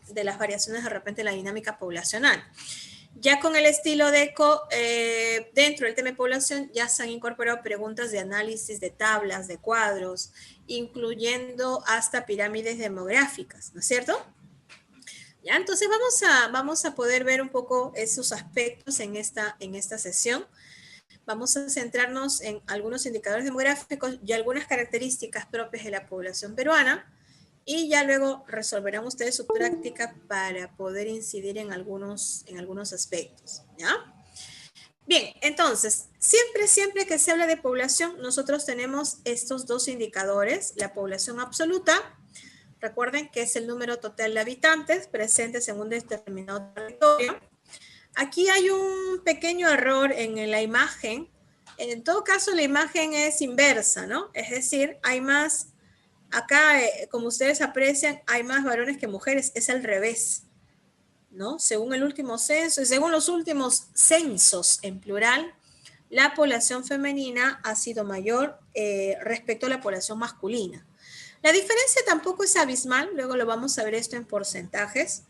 de las variaciones de repente en la dinámica poblacional. Ya con el estilo DECO, dentro del tema de población ya se han incorporado preguntas de análisis de tablas, de cuadros, incluyendo hasta pirámides demográficas, ¿no es cierto? Ya, entonces vamos a poder ver un poco esos aspectos en esta sesión. Vamos a centrarnos en algunos indicadores demográficos y algunas características propias de la población peruana, y ya luego resolverán ustedes su práctica para poder incidir en algunos aspectos, ¿ya? Bien, entonces, siempre que se habla de población, nosotros tenemos estos dos indicadores, la población absoluta. Recuerden que es el número total de habitantes presentes en un determinado territorio. Aquí hay un pequeño error en la imagen. En todo caso, la imagen es inversa, ¿no? Es decir, hay más, acá, como ustedes aprecian, hay más varones que mujeres. Es al revés, ¿no? Según el último censo, según los últimos censos en plural, la población femenina ha sido mayor respecto a la población masculina. La diferencia tampoco es abismal, luego lo vamos a ver esto en porcentajes,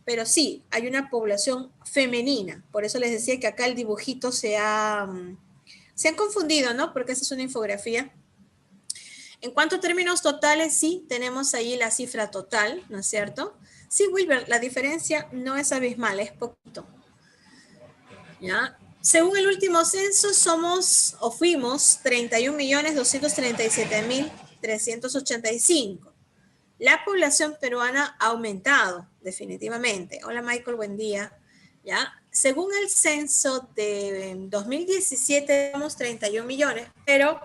pero sí, hay una población femenina. Por eso les decía que acá el dibujito se han confundido, ¿no? Porque esa es una infografía. En cuanto a términos totales, sí, tenemos ahí la cifra total, ¿no es cierto? Sí, Wilber, la diferencia no es abismal, es poquito. ¿Ya? Según el último censo, fuimos 31.237.385. La población peruana ha aumentado, definitivamente. Hola, Michael, buen día. ¿Ya? Según el censo de 2017, somos 31 millones, pero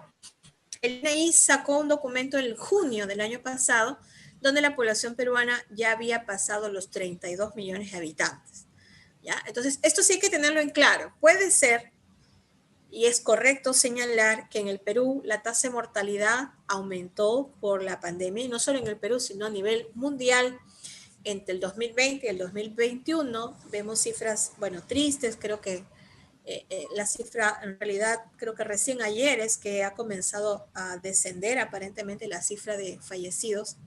el INEI sacó un documento en junio del año pasado, donde la población peruana ya había pasado los 32 millones de habitantes. ¿Ya? Entonces, esto sí hay que tenerlo en claro. Puede ser, y es correcto señalar, que en el Perú la tasa de mortalidad aumentó por la pandemia, y no solo en el Perú, sino a nivel mundial. Entre el 2020 y el 2021 vemos cifras, bueno, tristes. Creo que la cifra, en realidad, creo que recién ayer es que ha comenzado a descender aparentemente la cifra de fallecidos.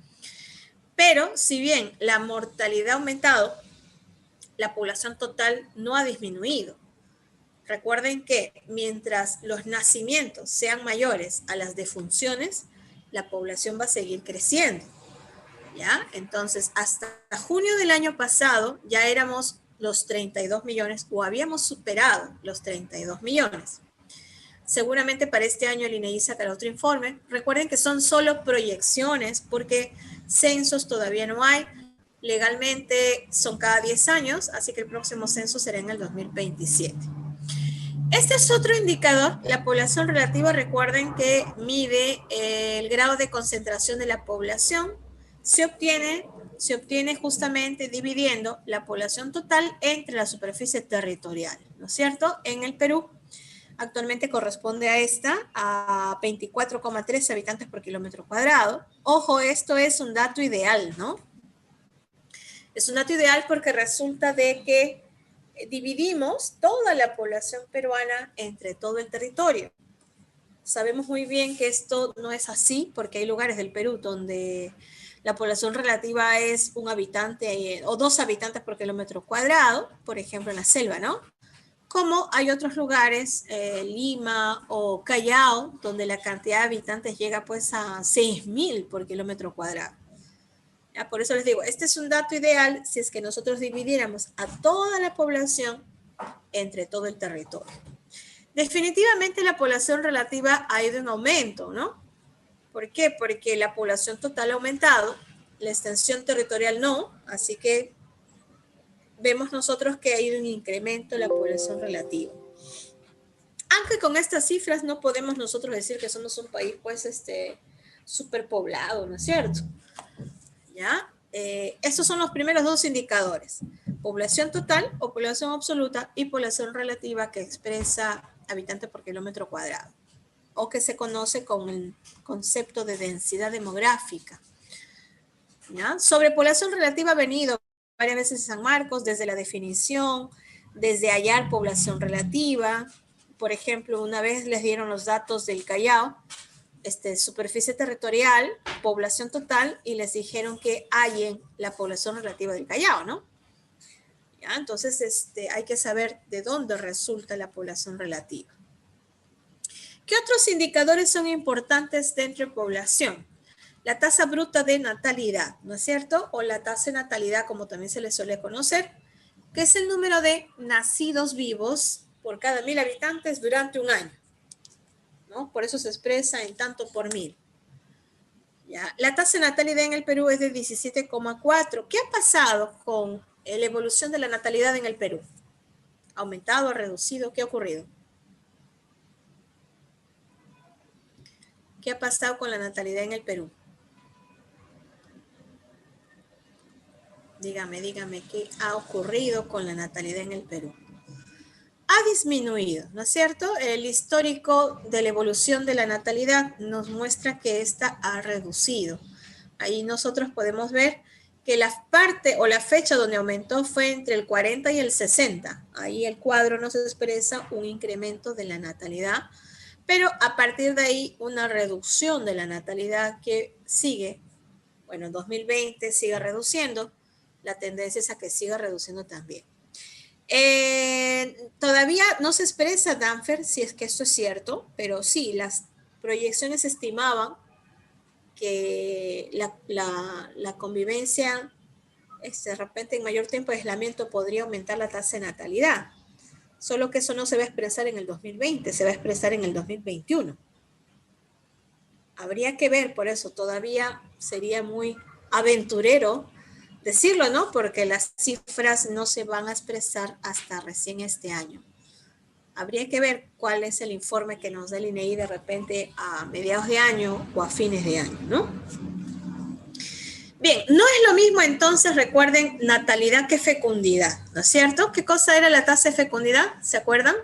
Pero si bien la mortalidad ha aumentado, la población total no ha disminuido. Recuerden que mientras los nacimientos sean mayores a las defunciones, la población va a seguir creciendo, ¿ya? Entonces, hasta junio del año pasado ya éramos los 32 millones o habíamos superado los 32 millones. Seguramente para este año el INEGI sacará otro informe. Recuerden que son solo proyecciones porque censos todavía no hay. Legalmente son cada 10 años, así que el próximo censo será en el 2027. Este es otro indicador, la población relativa. Recuerden que mide el grado de concentración de la población. Se obtiene justamente dividiendo la población total entre la superficie territorial, ¿no es cierto? En el Perú actualmente corresponde a esta, a 24,3 habitantes por kilómetro cuadrado. Ojo, esto es un dato ideal, ¿no? Es un dato ideal porque resulta de que dividimos toda la población peruana entre todo el territorio. Sabemos muy bien que esto no es así, porque hay lugares del Perú donde la población relativa es un habitante o 2 habitantes por kilómetro cuadrado, por ejemplo en la selva, ¿no? Como hay otros lugares, Lima o Callao, donde la cantidad de habitantes llega pues a 6.000 por kilómetro cuadrado. ¿Ya? Por eso les digo, este es un dato ideal si es que nosotros dividiéramos a toda la población entre todo el territorio. Definitivamente la población relativa ha ido en aumento, ¿no? ¿Por qué? Porque la población total ha aumentado, la extensión territorial no, así que vemos nosotros que ha ido un incremento en la población relativa. Aunque con estas cifras no podemos nosotros decir que somos un país pues superpoblado, ¿no es cierto? ¿Ya? Estos son los primeros dos indicadores: población total o población absoluta y población relativa, que expresa habitantes por kilómetro cuadrado, o que se conoce con el concepto de densidad demográfica. ¿Ya? Sobre población relativa ha venido varias veces San Marcos, desde la definición, desde hallar población relativa. Por ejemplo, una vez les dieron los datos del Callao, superficie territorial, población total, y les dijeron que hallen la población relativa del Callao, ¿no? ¿Ya? Entonces, hay que saber de dónde resulta la población relativa. ¿Qué otros indicadores son importantes dentro de población? La tasa bruta de natalidad, ¿no es cierto? O la tasa de natalidad, como también se le suele conocer, que es el número de nacidos vivos por cada 1000 habitantes durante un año, ¿no? Por eso se expresa en tanto por 1000. ¿Ya? La tasa de natalidad en el Perú es de 17,4. ¿Qué ha pasado con la evolución de la natalidad en el Perú? ¿Ha aumentado, ha reducido? ¿Qué ha ocurrido? ¿Qué ha pasado con la natalidad en el Perú? Dígame, ¿qué ha ocurrido con la natalidad en el Perú? Ha disminuido, ¿no es cierto? El histórico de la evolución de la natalidad nos muestra que esta ha reducido. Ahí nosotros podemos ver que la parte o la fecha donde aumentó fue entre el 40 y el 60. Ahí el cuadro nos expresa un incremento de la natalidad, pero a partir de ahí una reducción de la natalidad que sigue, bueno, en 2020 sigue reduciendo, la tendencia es a que siga reduciendo también. Todavía no se expresa, Danfer, si es que esto es cierto, pero sí, las proyecciones estimaban que la convivencia, de repente en mayor tiempo de aislamiento podría aumentar la tasa de natalidad. Solo que eso no se va a expresar en el 2020, se va a expresar en el 2021. Habría que ver, por eso todavía sería muy aventurero decirlo, ¿no? Porque las cifras no se van a expresar hasta recién este año. Habría que ver cuál es el informe que nos da el INEGI de repente a mediados de año o a fines de año, ¿no? Bien, no es lo mismo entonces, recuerden, natalidad que fecundidad, ¿no es cierto? ¿Qué cosa era la tasa de fecundidad? ¿Se acuerdan?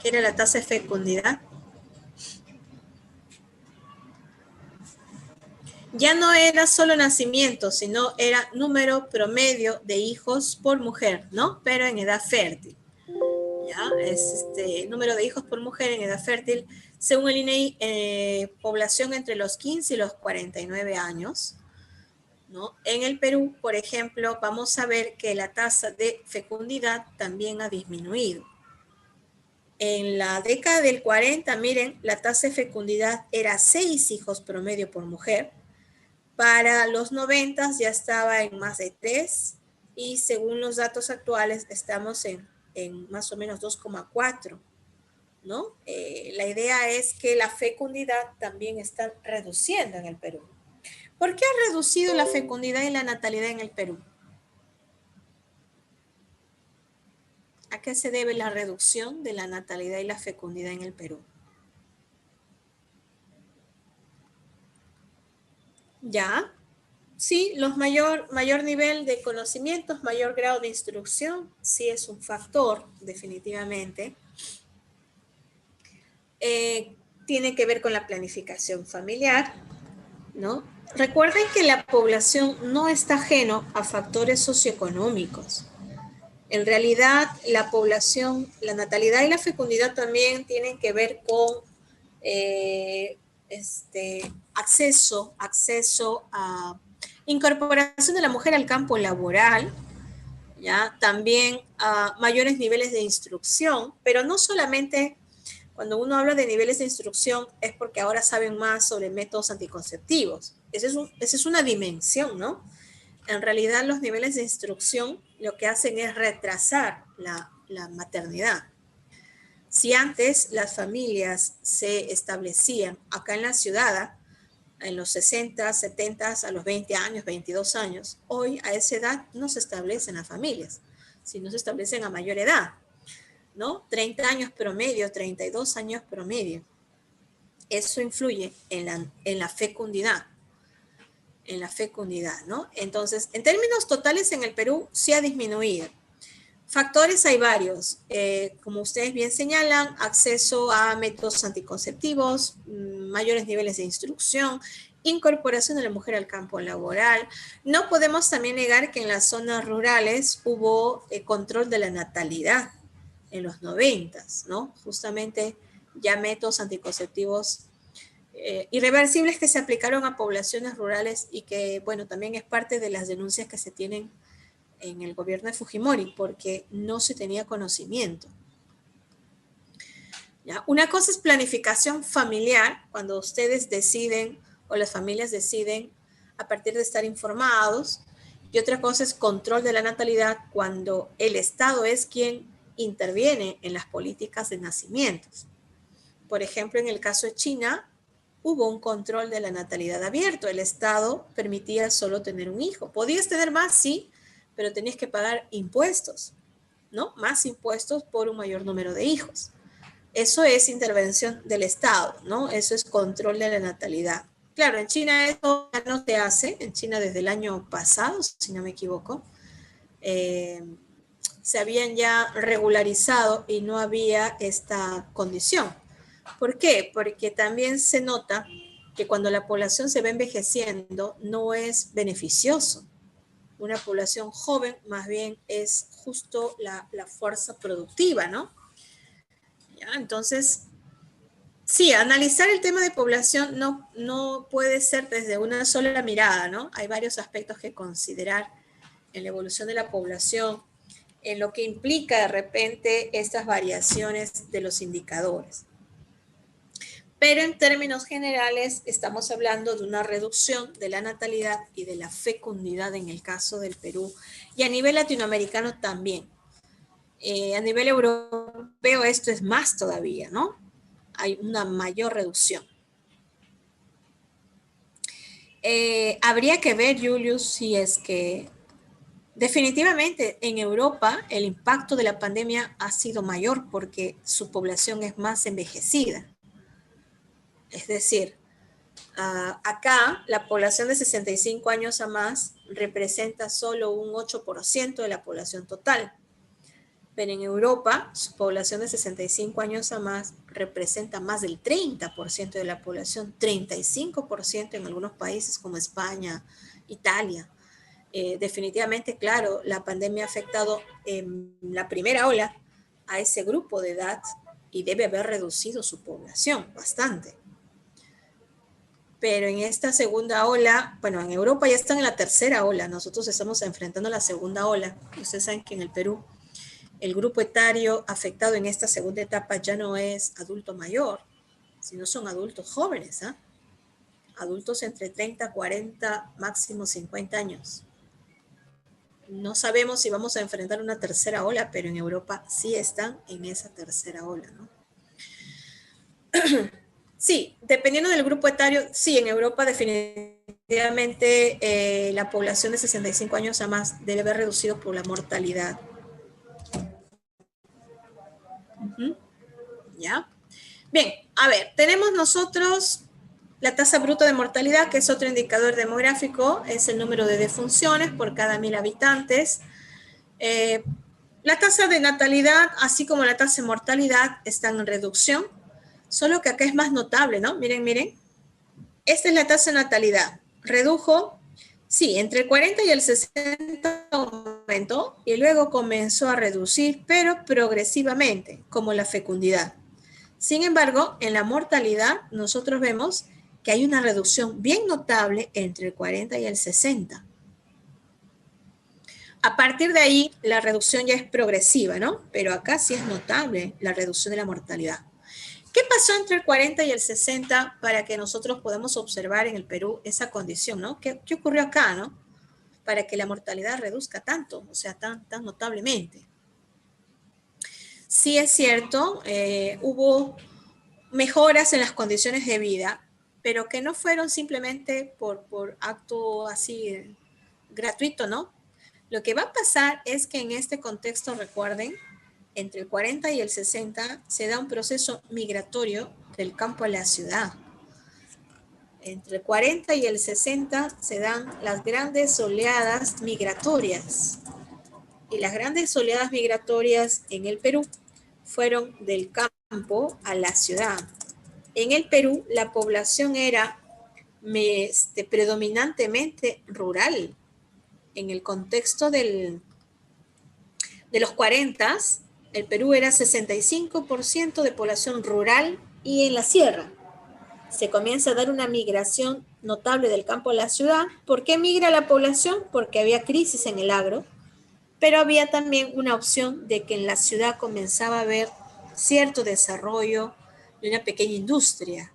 ¿Qué era la tasa de fecundidad? Ya no era solo nacimiento, sino era número promedio de hijos por mujer, ¿no? Pero en edad fértil. ¿Ya? Es número de hijos por mujer en edad fértil, según el INEGI, población entre los 15 y los 49 años, ¿no? En el Perú, por ejemplo, vamos a ver que la tasa de fecundidad también ha disminuido. En la década del 40, miren, la tasa de fecundidad era 6 hijos promedio por mujer. Para los 90 ya estaba en más de 3 y según los datos actuales estamos en más o menos 2,4, ¿no? La idea es que la fecundidad también está reduciendo en el Perú. ¿Por qué ha reducido la fecundidad y la natalidad en el Perú? ¿A qué se debe la reducción de la natalidad y la fecundidad en el Perú? ¿Ya? Sí, mayor nivel de conocimientos, mayor grado de instrucción, sí es un factor, definitivamente. Tiene que ver con la planificación familiar, ¿no? Recuerden que la población no está ajeno a factores socioeconómicos. En realidad, la población, la natalidad y la fecundidad también tienen que ver con acceso a incorporación de la mujer al campo laboral, ¿ya? También a mayores niveles de instrucción, pero no solamente cuando uno habla de niveles de instrucción es porque ahora saben más sobre métodos anticonceptivos. Esa es una dimensión, ¿no? En realidad los niveles de instrucción lo que hacen es retrasar la maternidad. Si antes las familias se establecían acá en la ciudad, en los 60, 70, a los 20 años, 22 años, hoy a esa edad no se establecen las familias, sino se establecen a mayor edad, ¿no? 30 años promedio, 32 años promedio. Eso influye en la fecundidad. En la fecundidad, ¿no? Entonces, en términos totales en el Perú sí ha disminuido. Factores hay varios, como ustedes bien señalan, acceso a métodos anticonceptivos, mayores niveles de instrucción, incorporación de la mujer al campo laboral. No podemos también negar que en las zonas rurales hubo control de la natalidad en los 90, ¿no? Justamente ya métodos anticonceptivos irreversibles que se aplicaron a poblaciones rurales y que, bueno, también es parte de las denuncias que se tienen en el gobierno de Fujimori, porque no se tenía conocimiento. ¿Ya? Una cosa es planificación familiar, cuando ustedes deciden o las familias deciden a partir de estar informados, y otra cosa es control de la natalidad, cuando el Estado es quien interviene en las políticas de nacimientos. Por ejemplo, en el caso de China, hubo un control de la natalidad abierto. El Estado permitía solo tener un hijo. Podías tener más, sí, pero tenías que pagar impuestos, ¿no? Más impuestos por un mayor número de hijos. Eso es intervención del Estado, ¿no? Eso es control de la natalidad. Claro, en China eso ya no se hace. En China desde el año pasado, si no me equivoco, se habían ya regularizado y no había esta condición. ¿Por qué? Porque también se nota que cuando la población se va envejeciendo no es beneficioso. Una población joven más bien es justo la fuerza productiva, ¿no? ¿Ya? Entonces, sí, analizar el tema de población no puede ser desde una sola mirada, ¿no? Hay varios aspectos que considerar en la evolución de la población, en lo que implica de repente estas variaciones de los indicadores. Pero en términos generales estamos hablando de una reducción de la natalidad y de la fecundidad en el caso del Perú y a nivel latinoamericano también. A nivel europeo esto es más todavía, ¿no? Hay una mayor reducción. Habría que ver, Julius, si es que definitivamente en Europa el impacto de la pandemia ha sido mayor porque su población es más envejecida. Es decir, acá la población de 65 años a más representa solo un 8% de la población total. Pero en Europa, su población de 65 años a más representa más del 30% de la población, 35% en algunos países como España, Italia. Definitivamente, claro, la pandemia ha afectado en la primera ola a ese grupo de edad y debe haber reducido su población bastante. Pero en esta segunda ola, bueno, en Europa ya están en la tercera ola, nosotros estamos enfrentando la segunda ola. Ustedes saben que en el Perú el grupo etario afectado en esta segunda etapa ya no es adulto mayor, sino son adultos jóvenes, ¿eh? Adultos entre 30, 40, máximo 50 años. No sabemos si vamos a enfrentar una tercera ola, pero en Europa sí están en esa tercera ola, ¿no? Sí, dependiendo del grupo etario, sí, en Europa definitivamente la población de 65 años a más debe haber reducido por la mortalidad. ¿Ya? Bien, a ver, tenemos nosotros la tasa bruta de mortalidad, que es otro indicador demográfico, es el número de defunciones por cada 1000 habitantes. La tasa de natalidad, así como la tasa de mortalidad, están en reducción, solo que acá es más notable, ¿no? Miren, miren. Esta es la tasa de natalidad. Redujo, sí, entre el 40 y el 60 aumentó y luego comenzó a reducir, pero progresivamente, como la fecundidad. Sin embargo, en la mortalidad nosotros vemos que hay una reducción bien notable entre el 40 y el 60. A partir de ahí, la reducción ya es progresiva, ¿no? Pero acá sí es notable la reducción de la mortalidad. ¿Qué pasó entre el 40 y el 60 para que nosotros podamos observar en el Perú esa condición, ¿no? ¿Qué ocurrió acá, no? Para que la mortalidad reduzca tanto, o sea, tan notablemente. Sí es cierto, hubo mejoras en las condiciones de vida, pero que no fueron simplemente por acto así gratuito, ¿no? Lo que va a pasar es que en este contexto, recuerden, entre el 40 y el 60 se da un proceso migratorio del campo a la ciudad. Entre el 40 y el 60 se dan las grandes oleadas migratorias. Y las grandes oleadas migratorias en el Perú fueron del campo a la ciudad. En el Perú la población era predominantemente rural. En el contexto de los 40, el Perú era 65% de población rural y en la sierra. Se comienza a dar una migración notable del campo a la ciudad. ¿Por qué migra la población? Porque había crisis en el agro, pero había también una opción de que en la ciudad comenzaba a haber cierto desarrollo de una pequeña industria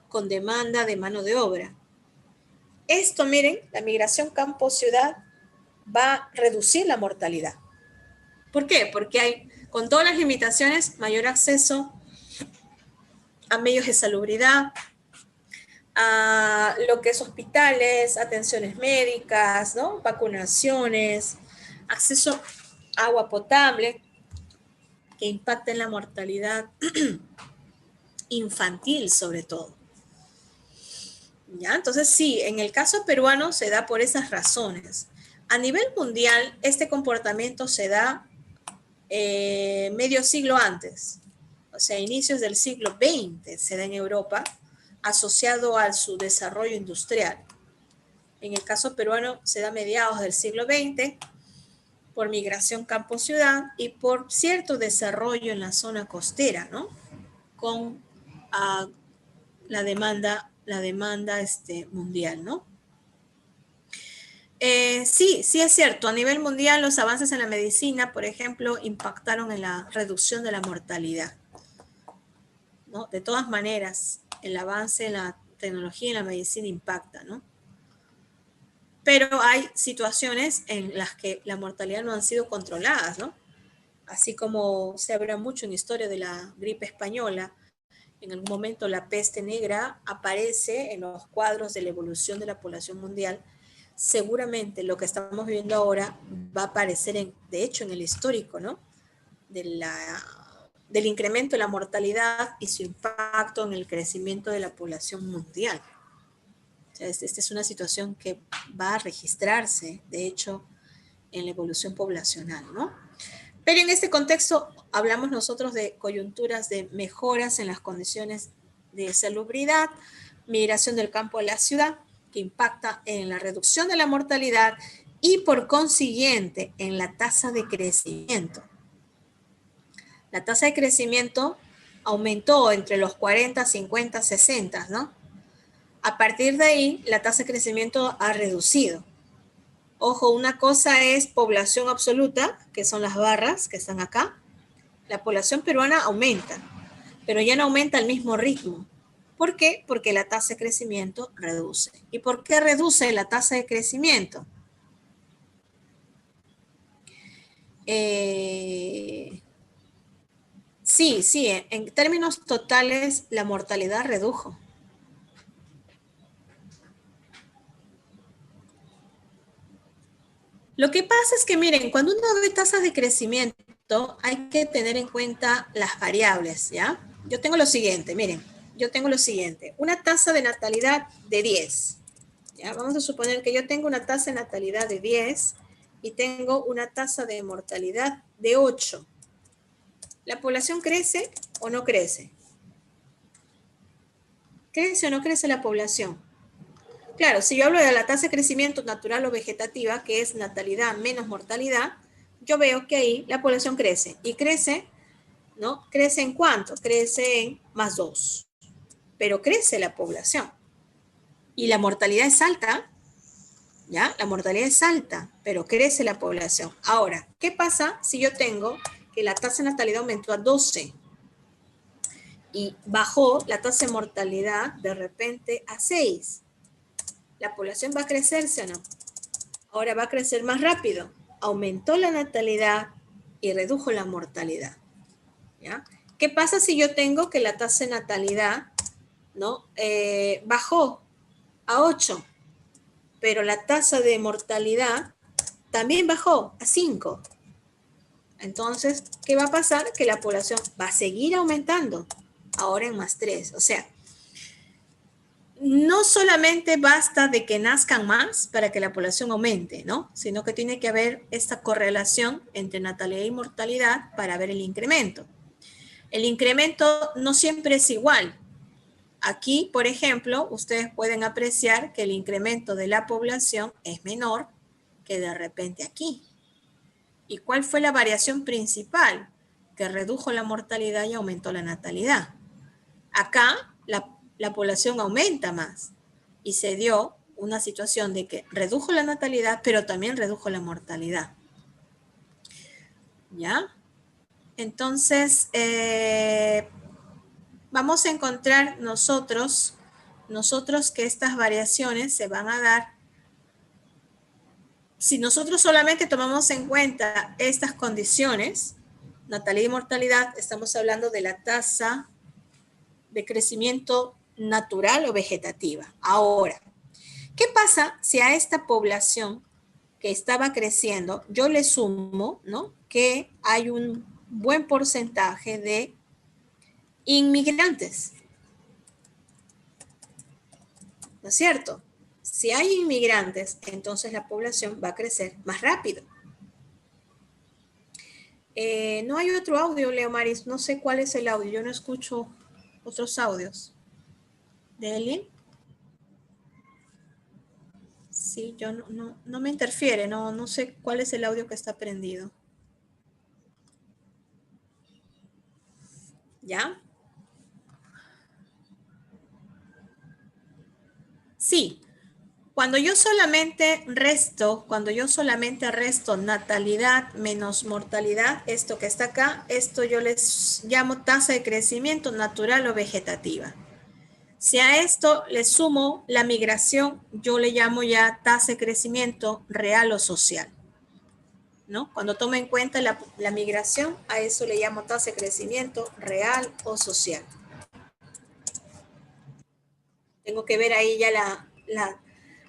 con demanda de mano de obra. Esto, miren, la migración campo-ciudad va a reducir la mortalidad. ¿Por qué? Porque hay, con todas las limitaciones, mayor acceso a medios de salubridad, a lo que es hospitales, atenciones médicas, ¿no? Vacunaciones, acceso a agua potable, que impacta en la mortalidad infantil sobre todo. ¿Ya? Entonces sí, en el caso peruano se da por esas razones. A nivel mundial, este comportamiento se da medio siglo antes, o sea, inicios del siglo XX se da en Europa, asociado a su desarrollo industrial. En el caso peruano se da a mediados del siglo XX por migración campo-ciudad y por cierto desarrollo en la zona costera, ¿no? Con la demanda mundial, ¿no? Sí, sí es cierto. A nivel mundial, los avances en la medicina, por ejemplo, impactaron en la reducción de la mortalidad, ¿no? De todas maneras, el avance en la tecnología y en la medicina impacta, ¿no? Pero hay situaciones en las que la mortalidad no han sido controladas, ¿no? Así como se habla mucho en historia de la gripe española, en algún momento la peste negra aparece en los cuadros de la evolución de la población mundial. Seguramente lo que estamos viviendo ahora va a aparecer, de hecho, en el histórico, ¿no? Del incremento de la mortalidad y su impacto en el crecimiento de la población mundial. O sea, esta es una situación que va a registrarse, de hecho, en la evolución poblacional, ¿no? Pero en este contexto hablamos nosotros de coyunturas de mejoras en las condiciones de salubridad, migración del campo a la ciudad, que impacta en la reducción de la mortalidad y por consiguiente en la tasa de crecimiento. La tasa de crecimiento aumentó entre los 40, 50, 60, ¿no? A partir de ahí, la tasa de crecimiento ha reducido. Ojo, una cosa es población absoluta, que son las barras que están acá. La población peruana aumenta, pero ya no aumenta al mismo ritmo. ¿Por qué? Porque la tasa de crecimiento reduce. ¿Y por qué reduce la tasa de crecimiento? Sí, en términos totales la mortalidad redujo. Lo que pasa es que, miren, cuando uno ve tasas de crecimiento, hay que tener en cuenta las variables, ¿ya? Yo tengo lo siguiente, miren, yo tengo lo siguiente, una tasa de natalidad de 10, ¿ya? Vamos a suponer que yo tengo una tasa de natalidad de 10 y tengo una tasa de mortalidad de 8. ¿La población crece o no crece? ¿Crece o no crece la población? Claro, si yo hablo de la tasa de crecimiento natural o vegetativa, que es natalidad menos mortalidad, yo veo que ahí la población crece. Y crece, ¿no? ¿Crece en cuánto? Crece en más 2. Pero crece la población. Y la mortalidad es alta, ¿ya? La mortalidad es alta, pero crece la población. Ahora, ¿qué pasa si yo tengo que la tasa de natalidad aumentó a 12 y bajó la tasa de mortalidad de repente a 6? ¿La población va a crecerse o no? Ahora va a crecer más rápido. Aumentó la natalidad y redujo la mortalidad. ¿Ya? ¿Qué pasa si yo tengo que la tasa de natalidad, ¿no? Bajó a 8, pero la tasa de mortalidad también bajó a 5? Entonces, ¿qué va a pasar? Que la población va a seguir aumentando, ahora en más 3. O sea, no solamente basta de que nazcan más para que la población aumente, ¿no? Sino que tiene que haber esta correlación entre natalidad y mortalidad para ver el incremento. El incremento no siempre es igual. Aquí, por ejemplo, ustedes pueden apreciar que el incremento de la población es menor que de repente aquí. ¿Y cuál fue la variación principal? Que redujo la mortalidad y aumentó la natalidad. Acá la población aumenta más y se dio una situación de que redujo la natalidad, pero también redujo la mortalidad. ¿Ya? Entonces, vamos a encontrar nosotros que estas variaciones se van a dar si nosotros solamente tomamos en cuenta estas condiciones, natalidad y mortalidad, estamos hablando de la tasa de crecimiento natural o vegetativa. Ahora, ¿qué pasa si a esta población que estaba creciendo yo le sumo, ¿no?, que hay un buen porcentaje de inmigrantes? ¿No es cierto? Si hay inmigrantes, entonces la población va a crecer más rápido. No hay otro audio, Leo Maris. No sé cuál es el audio. Yo no escucho otros audios. ¿De Elin? Sí, yo no me interfiere. No sé cuál es el audio que está prendido. ¿Ya? Sí. Cuando yo solamente resto natalidad menos mortalidad, esto que está acá, esto yo les llamo tasa de crecimiento natural o vegetativa. Si a esto le sumo la migración, yo le llamo ya tasa de crecimiento real o social, ¿no? Cuando tomo en cuenta la migración, a eso le llamo tasa de crecimiento real o social. Tengo que ver ahí ya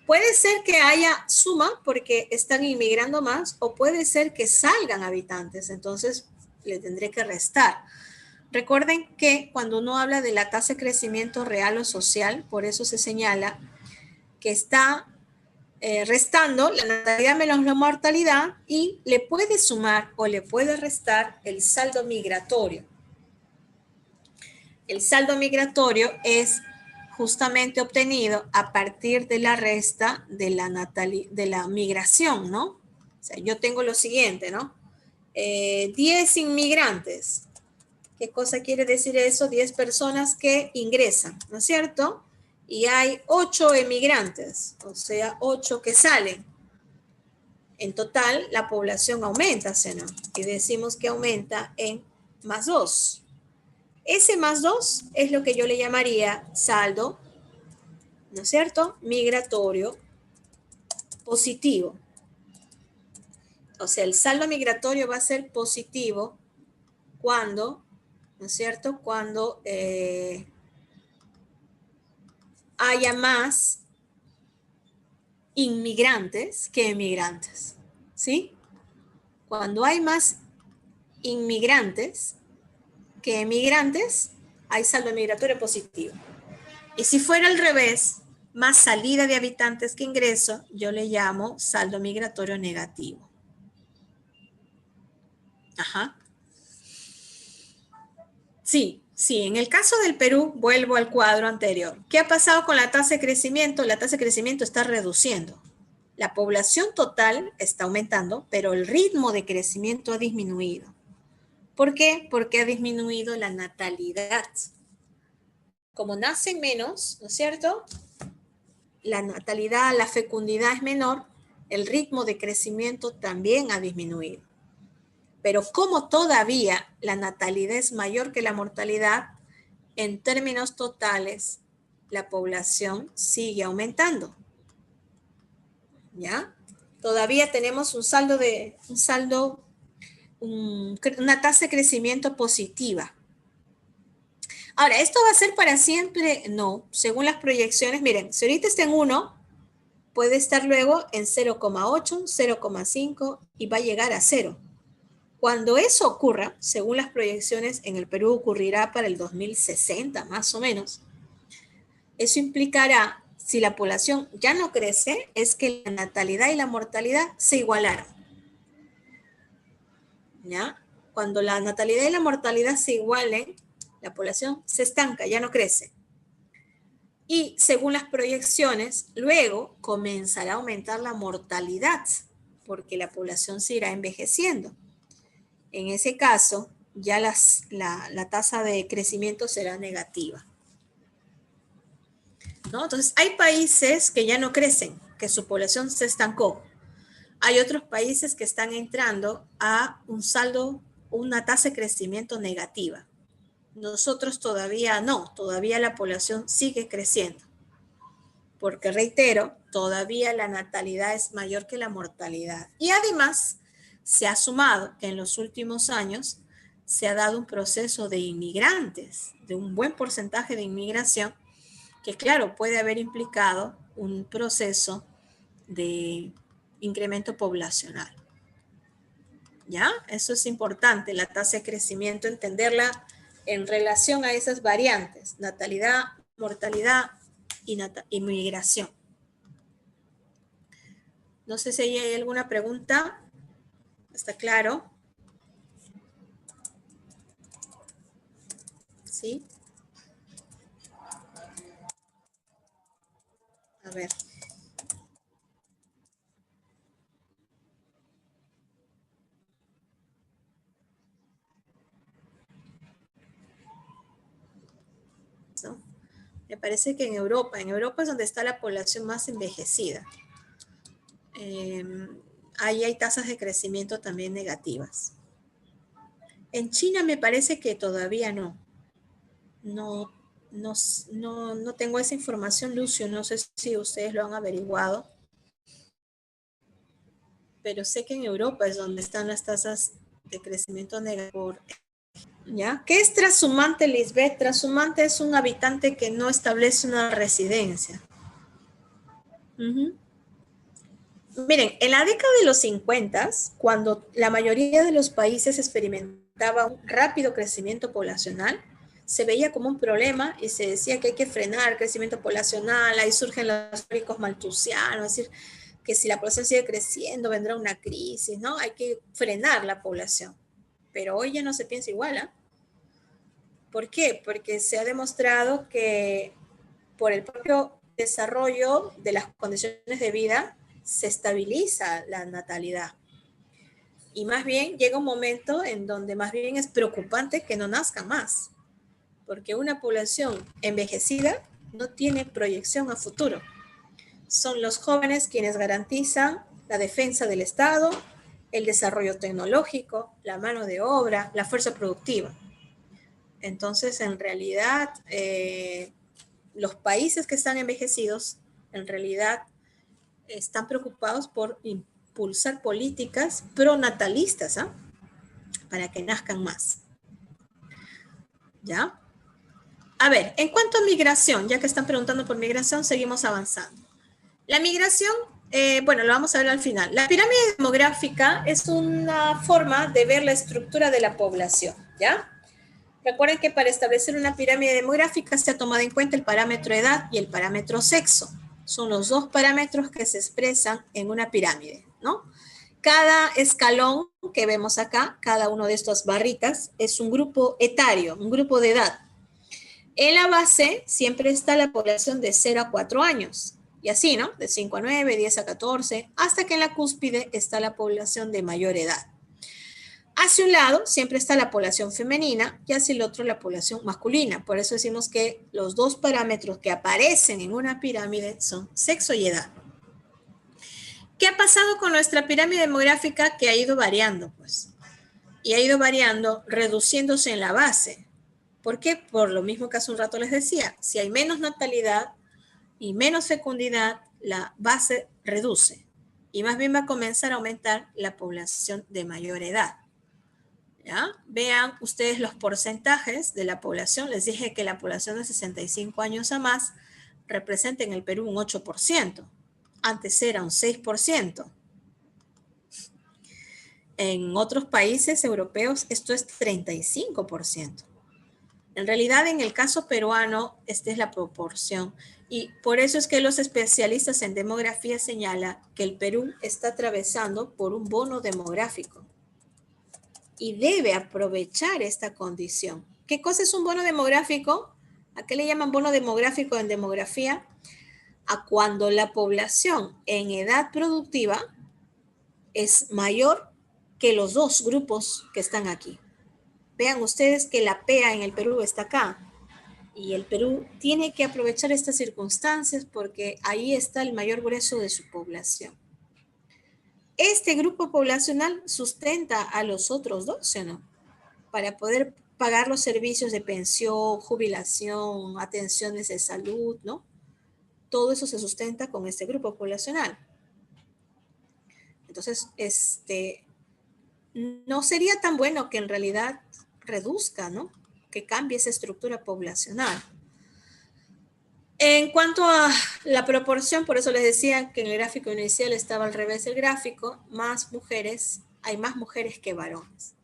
puede ser que haya suma porque están inmigrando más o puede ser que salgan habitantes, entonces le tendré que restar. Recuerden que cuando uno habla de la tasa de crecimiento real o social, por eso se señala que está restando la natalidad menos la mortalidad y le puede sumar o le puede restar el saldo migratorio. El saldo migratorio es justamente obtenido a partir de la resta de la migración, ¿no? O sea, yo tengo lo siguiente, ¿no? 10 inmigrantes. ¿Qué cosa quiere decir eso? 10 personas que ingresan, ¿no es cierto? Y hay 8 emigrantes, o sea, 8 que salen. En total, la población aumenta, ¿no? Y decimos que aumenta en más 2. Ese más 2 es lo que yo le llamaría saldo, ¿no es cierto?, migratorio positivo. O sea, el saldo migratorio va a ser positivo cuando, ¿no es cierto?, cuando haya más inmigrantes que emigrantes, ¿sí? Cuando hay más inmigrantes que emigrantes, hay saldo migratorio positivo. Y si fuera al revés, más salida de habitantes que ingreso, yo le llamo saldo migratorio negativo. Ajá. Sí, en el caso del Perú, vuelvo al cuadro anterior. ¿Qué ha pasado con la tasa de crecimiento? La tasa de crecimiento está reduciendo. La población total está aumentando, pero el ritmo de crecimiento ha disminuido. ¿Por qué? Porque ha disminuido la natalidad. Como nacen menos, ¿no es cierto?, la natalidad, la fecundidad es menor, el ritmo de crecimiento también ha disminuido. Pero como todavía la natalidad es mayor que la mortalidad, en términos totales, la población sigue aumentando. ¿Ya? Todavía tenemos una tasa de crecimiento positiva. Ahora, ¿esto va a ser para siempre? No, según las proyecciones, miren, si ahorita está en 1, puede estar luego en 0,8, 0,5 y va a llegar a 0. Cuando eso ocurra, según las proyecciones, en el Perú ocurrirá para el 2060, más o menos. Eso implicará, si la población ya no crece, es que la natalidad y la mortalidad se igualaron. ¿Ya? Cuando la natalidad y la mortalidad se igualen, la población se estanca, ya no crece. Y según las proyecciones, luego comenzará a aumentar la mortalidad, porque la población se irá envejeciendo. En ese caso, ya la tasa de crecimiento será negativa. ¿no? Entonces, hay países que ya no crecen, que su población se estancó. Hay otros países que están entrando a un saldo, una tasa de crecimiento negativa. Nosotros todavía no, todavía la población sigue creciendo. Porque reitero, todavía la natalidad es mayor que la mortalidad. Y además, se ha sumado que en los últimos años se ha dado un proceso de inmigrantes, de un buen porcentaje de inmigración, que claro, puede haber implicado un proceso de incremento poblacional. ¿Ya? Eso es importante, la tasa de crecimiento, entenderla en relación a esas variantes, natalidad, mortalidad y migración. No sé si hay alguna pregunta. ¿Está claro? ¿Sí? A ver. ¿No? Me parece que en Europa es donde está la población más envejecida. Ahí hay tasas de crecimiento también negativas. En China me parece que todavía no. No, no tengo esa información, Lucio. No sé si ustedes lo han averiguado. Pero sé que en Europa es donde están las tasas de crecimiento negativo. ¿Ya? ¿Qué es trashumante, Lisbeth? Trashumante es un habitante que no establece una residencia. Miren, en la década de los 50, cuando la mayoría de los países experimentaba un rápido crecimiento poblacional, se veía como un problema y se decía que hay que frenar el crecimiento poblacional, ahí surgen los teóricos malthusianos, es decir, que si la población sigue creciendo vendrá una crisis, ¿no? Hay que frenar la población. Pero hoy ya no se piensa igual, ¿eh? ¿Por qué? Porque se ha demostrado que por el propio desarrollo de las condiciones de vida se estabiliza la natalidad. Y más bien llega un momento en donde más bien es preocupante que no nazca más, porque una población envejecida no tiene proyección a futuro. Son los jóvenes quienes garantizan la defensa del Estado, el desarrollo tecnológico, la mano de obra, la fuerza productiva. Entonces, en realidad, los países que están envejecidos, en realidad, están preocupados por impulsar políticas pronatalistas, ¿eh? Para que nazcan más. ¿Ya? A ver, en cuanto a migración, ya que están preguntando por migración, seguimos avanzando. La migración, bueno, lo vamos a ver al final. La pirámide demográfica es una forma de ver la estructura de la población, ¿ya? Recuerden que para establecer una pirámide demográfica se ha tomado en cuenta el parámetro edad y el parámetro sexo. Son los dos parámetros que se expresan en una pirámide, ¿no? Cada escalón que vemos acá, cada uno de estas barritas, es un grupo etario, un grupo de edad. En la base siempre está la población de 0 a 4 años. Y así, ¿no? De 5 a 9, 10 a 14, hasta que en la cúspide está la población de mayor edad. Hacia un lado siempre está la población femenina y hacia el otro la población masculina. Por eso decimos que los dos parámetros que aparecen en una pirámide son sexo y edad. ¿Qué ha pasado con nuestra pirámide demográfica? Que ha ido variando, pues. Y ha ido variando, reduciéndose en la base. ¿Por qué? Por lo mismo que hace un rato les decía. Si hay menos natalidad y menos fecundidad, la base reduce. Y más bien va a comenzar a aumentar la población de mayor edad. ¿Ya? Vean ustedes los porcentajes de la población. Les dije que la población de 65 años a más representa en el Perú un 8%. Antes era un 6%. En otros países europeos esto es 35%. En realidad, en el caso peruano, esta es la proporción. Y por eso es que los especialistas en demografía señalan que el Perú está atravesando por un bono demográfico. Y debe aprovechar esta condición. ¿Qué cosa es un bono demográfico? ¿A qué le llaman bono demográfico en demografía? A cuando la población en edad productiva es mayor que los dos grupos que están aquí. Vean ustedes que la PEA en el Perú está acá. Y el Perú tiene que aprovechar estas circunstancias porque ahí está el mayor grueso de su población. Este grupo poblacional sustenta a los otros dos, ¿sí o no? Para poder pagar los servicios de pensión, jubilación, atenciones de salud, ¿no? Todo eso se sustenta con este grupo poblacional. Entonces, no sería tan bueno que en realidad reduzca, ¿no? Que cambie esa estructura poblacional. En cuanto a la proporción, por eso les decía que en el gráfico inicial estaba al revés el gráfico, hay más mujeres que varones.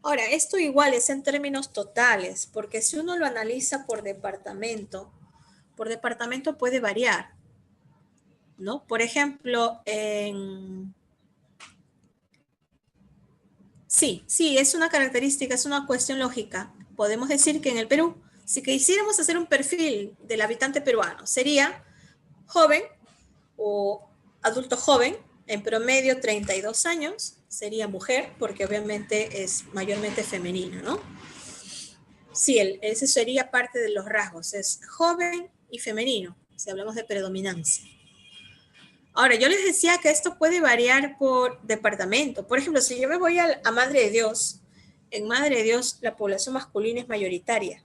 Ahora, esto igual es en términos totales, porque si uno lo analiza por departamento puede variar, ¿no? Por ejemplo, sí, es una característica, es una cuestión lógica. Podemos decir que en el Perú, si quisiéramos hacer un perfil del habitante peruano, sería joven o adulto joven, en promedio 32 años, sería mujer, porque obviamente es mayormente femenino, ¿no? Sí, ese sería parte de los rasgos, es joven y femenino, si hablamos de predominancia. Ahora, yo les decía que esto puede variar por departamento. Por ejemplo, si yo me voy a Madre de Dios, en Madre de Dios la población masculina es mayoritaria.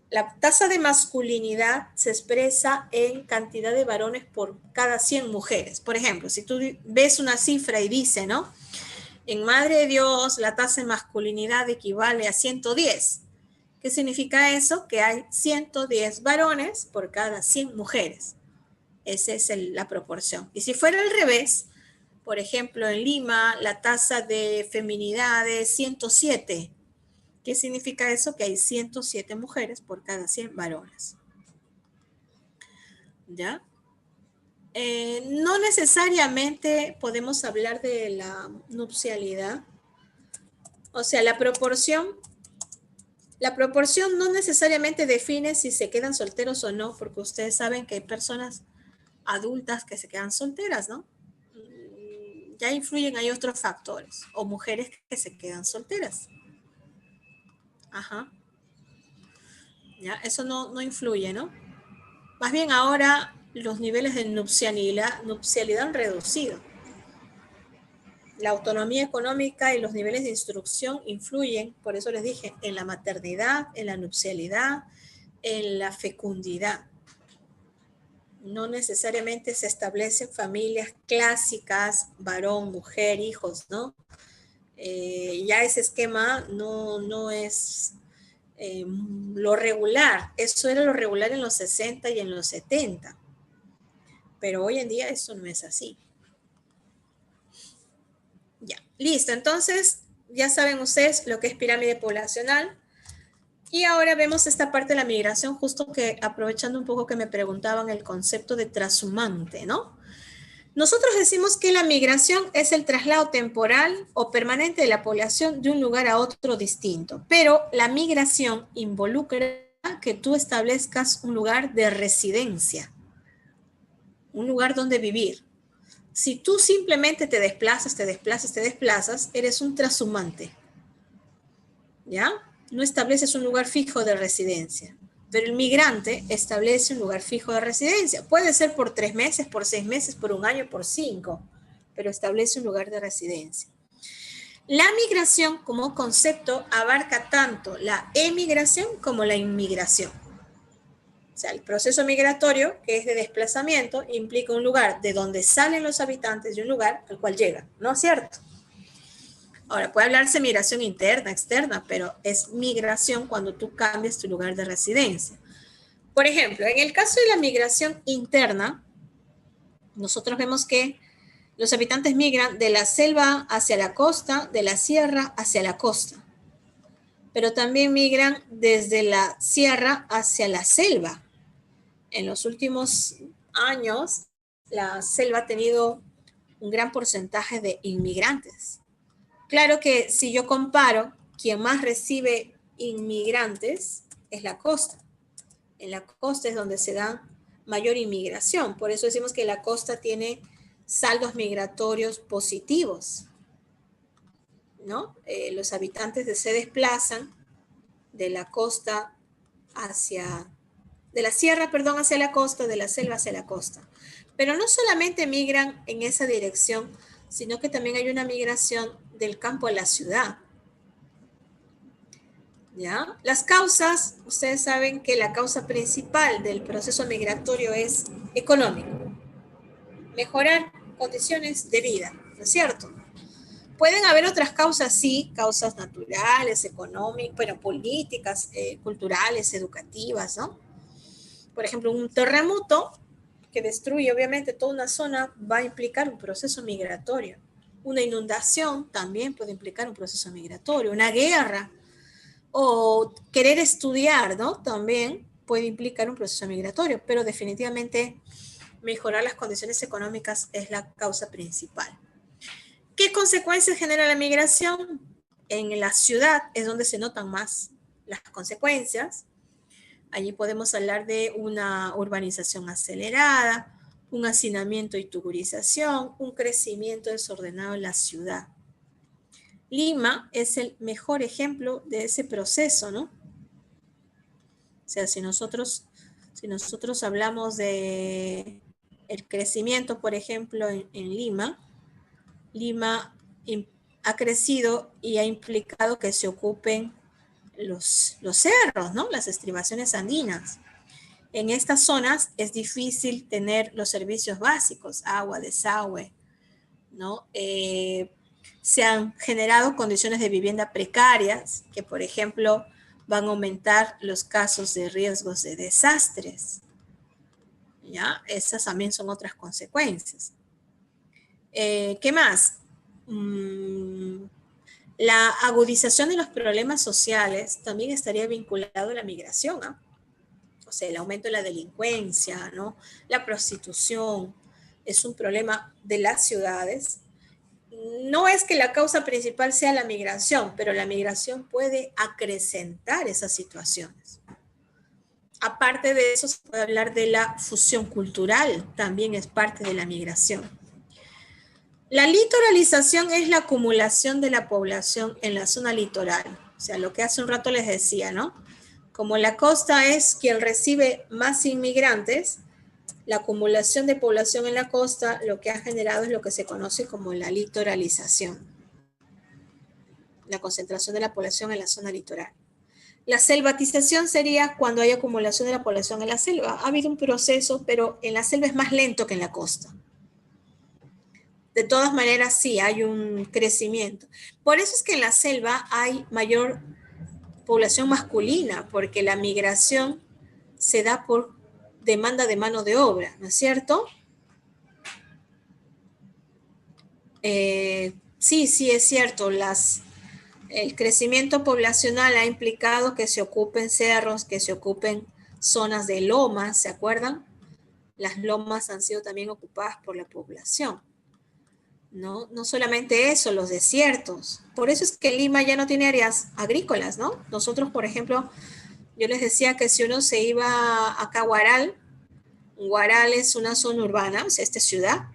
La tasa de masculinidad se expresa en cantidad de varones por cada 100 mujeres. Por ejemplo, si tú ves una cifra y dice, ¿no? En Madre de Dios la tasa de masculinidad equivale a 110. ¿Qué significa eso? Que hay 110 varones por cada 100 mujeres. Esa es la proporción. Y si fuera al revés, por ejemplo, en Lima, la tasa de feminidad es 107. ¿Qué significa eso? Que hay 107 mujeres por cada 100 varones. ¿Ya? No necesariamente podemos hablar de la nupcialidad. O sea, la proporción no necesariamente define si se quedan solteros o no, porque ustedes saben que hay personas adultas que se quedan solteras, ¿no? Ya influyen, hay otros factores, o mujeres que se quedan solteras. Ajá. Ya, eso no influye, ¿no? Más bien ahora los niveles de nupcialidad han reducido. La autonomía económica y los niveles de instrucción influyen, por eso les dije, en la maternidad, en la nupcialidad, en la fecundidad. No necesariamente se establecen familias clásicas, varón, mujer, hijos, ¿no? Ya ese esquema no es lo regular. Eso era lo regular en los 60 y en los 70. Pero hoy en día eso no es así. Ya, listo. Entonces, ya saben ustedes lo que es pirámide poblacional. Y ahora vemos esta parte de la migración, justo que aprovechando un poco que me preguntaban el concepto de trashumante, ¿no? Nosotros decimos que la migración es el traslado temporal o permanente de la población de un lugar a otro distinto, pero la migración involucra que tú establezcas un lugar de residencia, un lugar donde vivir. Si tú simplemente te desplazas, eres un trashumante, ¿ya? No estableces un lugar fijo de residencia. Pero el migrante establece un lugar fijo de residencia. Puede ser por 3 meses, por 6 meses, por 1 año, por 5, pero establece un lugar de residencia. La migración como concepto abarca tanto la emigración como la inmigración. O sea, el proceso migratorio, que es de desplazamiento, implica un lugar de donde salen los habitantes y un lugar al cual llegan, ¿no es cierto? Ahora, puede hablarse de migración interna, externa, pero es migración cuando tú cambias tu lugar de residencia. Por ejemplo, en el caso de la migración interna, nosotros vemos que los habitantes migran de la selva hacia la costa, de la sierra hacia la costa, pero también migran desde la sierra hacia la selva. En los últimos años, la selva ha tenido un gran porcentaje de inmigrantes. Claro que si yo comparo, quien más recibe inmigrantes es la costa. En la costa es donde se da mayor inmigración. Por eso decimos que la costa tiene saldos migratorios positivos, ¿no? Los habitantes se desplazan de la costa de la sierra, perdón, hacia la costa, de la selva hacia la costa. Pero no solamente migran en esa dirección, sino que también hay una migración del campo a la ciudad. ¿Ya? Las causas, ustedes saben que la causa principal del proceso migratorio es económico. Mejorar condiciones de vida, ¿no es cierto? Pueden haber otras causas, sí, causas naturales, económicas, bueno, políticas, culturales, educativas, ¿no? Por ejemplo, un terremoto que destruye obviamente toda una zona va a implicar un proceso migratorio. Una inundación también puede implicar un proceso migratorio. Una guerra o querer estudiar, ¿no? También puede implicar un proceso migratorio, pero definitivamente mejorar las condiciones económicas es la causa principal. ¿Qué consecuencias genera la migración? En la ciudad es donde se notan más las consecuencias. Allí podemos hablar de una urbanización acelerada, un hacinamiento y turización, un crecimiento desordenado en la ciudad. Lima es el mejor ejemplo de ese proceso, ¿no? O sea, si nosotros hablamos de el crecimiento, por ejemplo, en Lima, Lima ha crecido y ha implicado que se ocupen los cerros, ¿no? Las estribaciones andinas. En estas zonas es difícil tener los servicios básicos, agua, desagüe, ¿no? Se han generado condiciones de vivienda precarias que, por ejemplo, van a aumentar los casos de riesgos de desastres, ¿ya? Esas también son otras consecuencias. ¿Qué más? La agudización de los problemas sociales también estaría vinculado a la migración, ¿eh? O sea, el aumento de la delincuencia, ¿no? La prostitución es un problema de las ciudades. No es que la causa principal sea la migración, pero la migración puede acrecentar esas situaciones. Aparte de eso, se puede hablar de la fusión cultural, también es parte de la migración. La litoralización es la acumulación de la población en la zona litoral. O sea, lo que hace un rato les decía, ¿no? Como la costa es quien recibe más inmigrantes, la acumulación de población en la costa lo que ha generado es lo que se conoce como la litoralización. La concentración de la población en la zona litoral. La selvatización sería cuando hay acumulación de la población en la selva. Ha habido un proceso, pero en la selva es más lento que en la costa. De todas maneras, sí, hay un crecimiento. Por eso es que en la selva hay mayor población masculina, porque la migración se da por demanda de mano de obra, ¿no es cierto? Sí, es cierto. El crecimiento poblacional ha implicado que se ocupen cerros, que se ocupen zonas de lomas, ¿se acuerdan? Las lomas han sido también ocupadas por la población. No solamente eso, los desiertos. Por eso es que Lima ya no tiene áreas agrícolas, ¿no? Nosotros, por ejemplo, yo les decía que si uno se iba acá a Huaral es una zona urbana, o sea, esta es ciudad,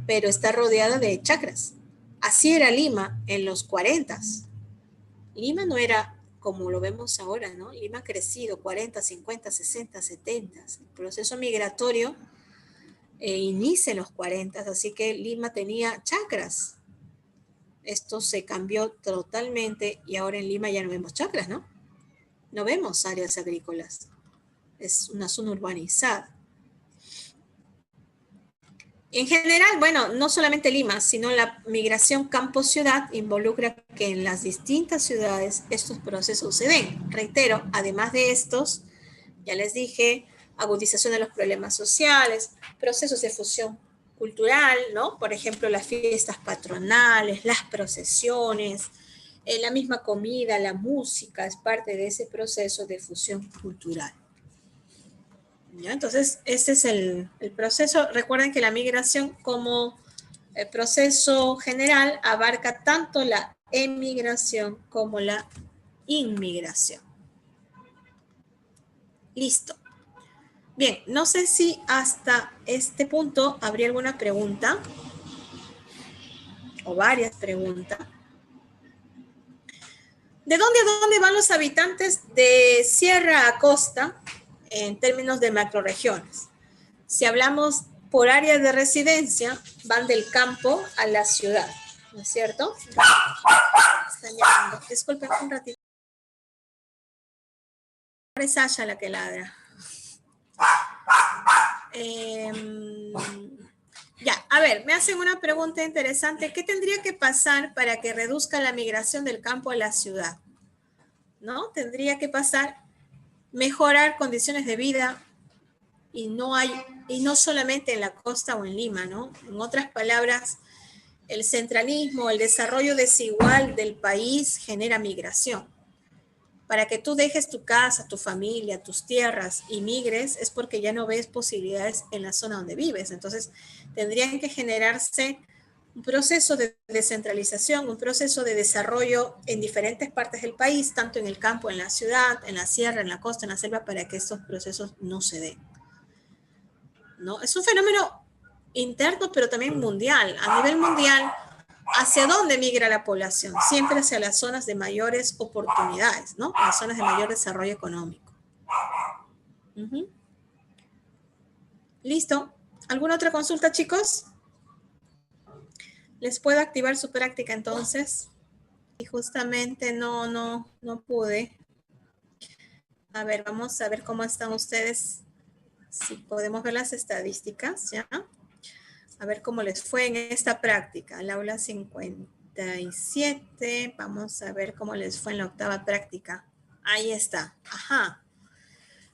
pero está rodeada de chacras. Así era Lima en los 40s. Lima no era como lo vemos ahora, ¿no? Lima ha crecido 40, 50, 60, 70. El proceso migratorio inicia en los 40, así que Lima tenía chacras. Esto se cambió totalmente y ahora en Lima ya no vemos chacras, ¿no? No vemos áreas agrícolas. Es una zona urbanizada. En general, bueno, no solamente Lima, sino la migración campo-ciudad involucra que en las distintas ciudades estos procesos se den. Reitero, además de estos, ya les dije, agudización de los problemas sociales, procesos de fusión cultural, ¿no? Por ejemplo, las fiestas patronales, las procesiones, la misma comida, la música, es parte de ese proceso de fusión cultural. ¿Ya? Entonces, este es el proceso. Recuerden que la migración como el proceso general abarca tanto la emigración como la inmigración. Listo. Bien, no sé si hasta este punto habría alguna pregunta o varias preguntas. ¿De dónde a dónde van los habitantes de sierra a costa en términos de macroregiones? Si hablamos por área de residencia, van del campo a la ciudad, ¿no es cierto? Están llamando. Disculpen un ratito. Es Sasha la que ladra. Ya, a ver, me hacen una pregunta interesante. ¿Qué tendría que pasar para que reduzca la migración del campo a la ciudad? ¿No? Tendría que pasar, mejorar condiciones de vida y no solamente en la costa o en Lima, ¿no? En otras palabras, el centralismo, el desarrollo desigual del país genera migración. Para que tú dejes tu casa, tu familia, tus tierras y migres es porque ya no ves posibilidades en la zona donde vives. Entonces, tendrían que generarse un proceso de descentralización, un proceso de desarrollo en diferentes partes del país, tanto en el campo, en la ciudad, en la sierra, en la costa, en la selva, para que estos procesos no se den, ¿no? Es un fenómeno interno, pero también mundial. A nivel mundial, ¿hacia dónde migra la población? Siempre hacia las zonas de mayores oportunidades, ¿no? Las zonas de mayor desarrollo económico. ¿Listo? ¿Alguna otra consulta, chicos? ¿Les puedo activar su práctica entonces? Y justamente no pude. A ver, vamos a ver cómo están ustedes. Si podemos ver las estadísticas, ¿ya? A ver cómo les fue en esta práctica. El aula 57. Vamos a ver cómo les fue en la octava práctica. Ahí está. Ajá.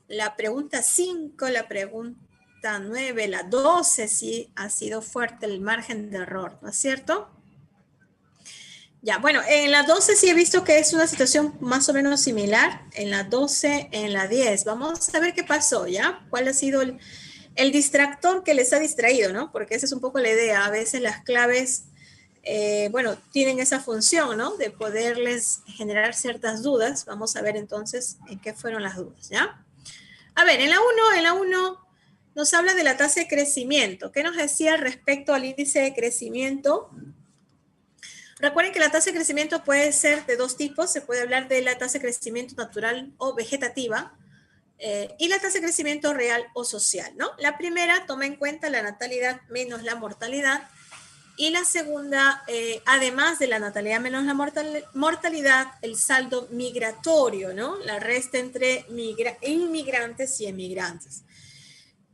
La pregunta 5, la pregunta 9, la 12 sí ha sido fuerte el margen de error, ¿no es cierto? Ya, bueno, en la 12 sí he visto que es una situación más o menos similar. En la 12, en la 10. Vamos a ver qué pasó, ¿ya? ¿Cuál ha sido el distractor que les ha distraído, ¿no? Porque esa es un poco la idea. A veces las claves, bueno, tienen esa función, ¿no? De poderles generar ciertas dudas. Vamos a ver entonces en qué fueron las dudas, ¿ya? A ver, en la 1 nos habla de la tasa de crecimiento. ¿Qué nos decía respecto al índice de crecimiento? Recuerden que la tasa de crecimiento puede ser de dos tipos. Se puede hablar de la tasa de crecimiento natural o vegetativa y la tasa de crecimiento real o social, ¿no? La primera toma en cuenta la natalidad menos la mortalidad y la segunda, además de la natalidad menos la mortalidad, el saldo migratorio, ¿no? La resta entre inmigrantes y emigrantes.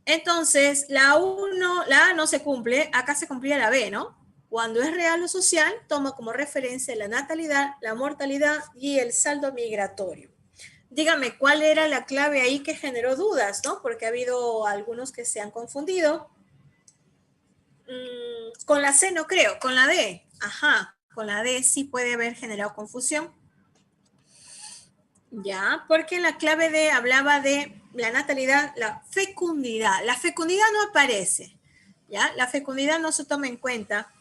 Entonces, la A no se cumple, acá se cumplía la B, ¿no? Cuando es real o social, toma como referencia la natalidad, la mortalidad y el saldo migratorio. Dígame, ¿cuál era la clave ahí que generó dudas, ¿no? Porque ha habido algunos que se han confundido. Con la C no creo, con la D. Ajá, con la D sí puede haber generado confusión. Ya, porque la clave D hablaba de la natalidad, la fecundidad. La fecundidad no aparece, ¿ya? La fecundidad no se toma en cuenta.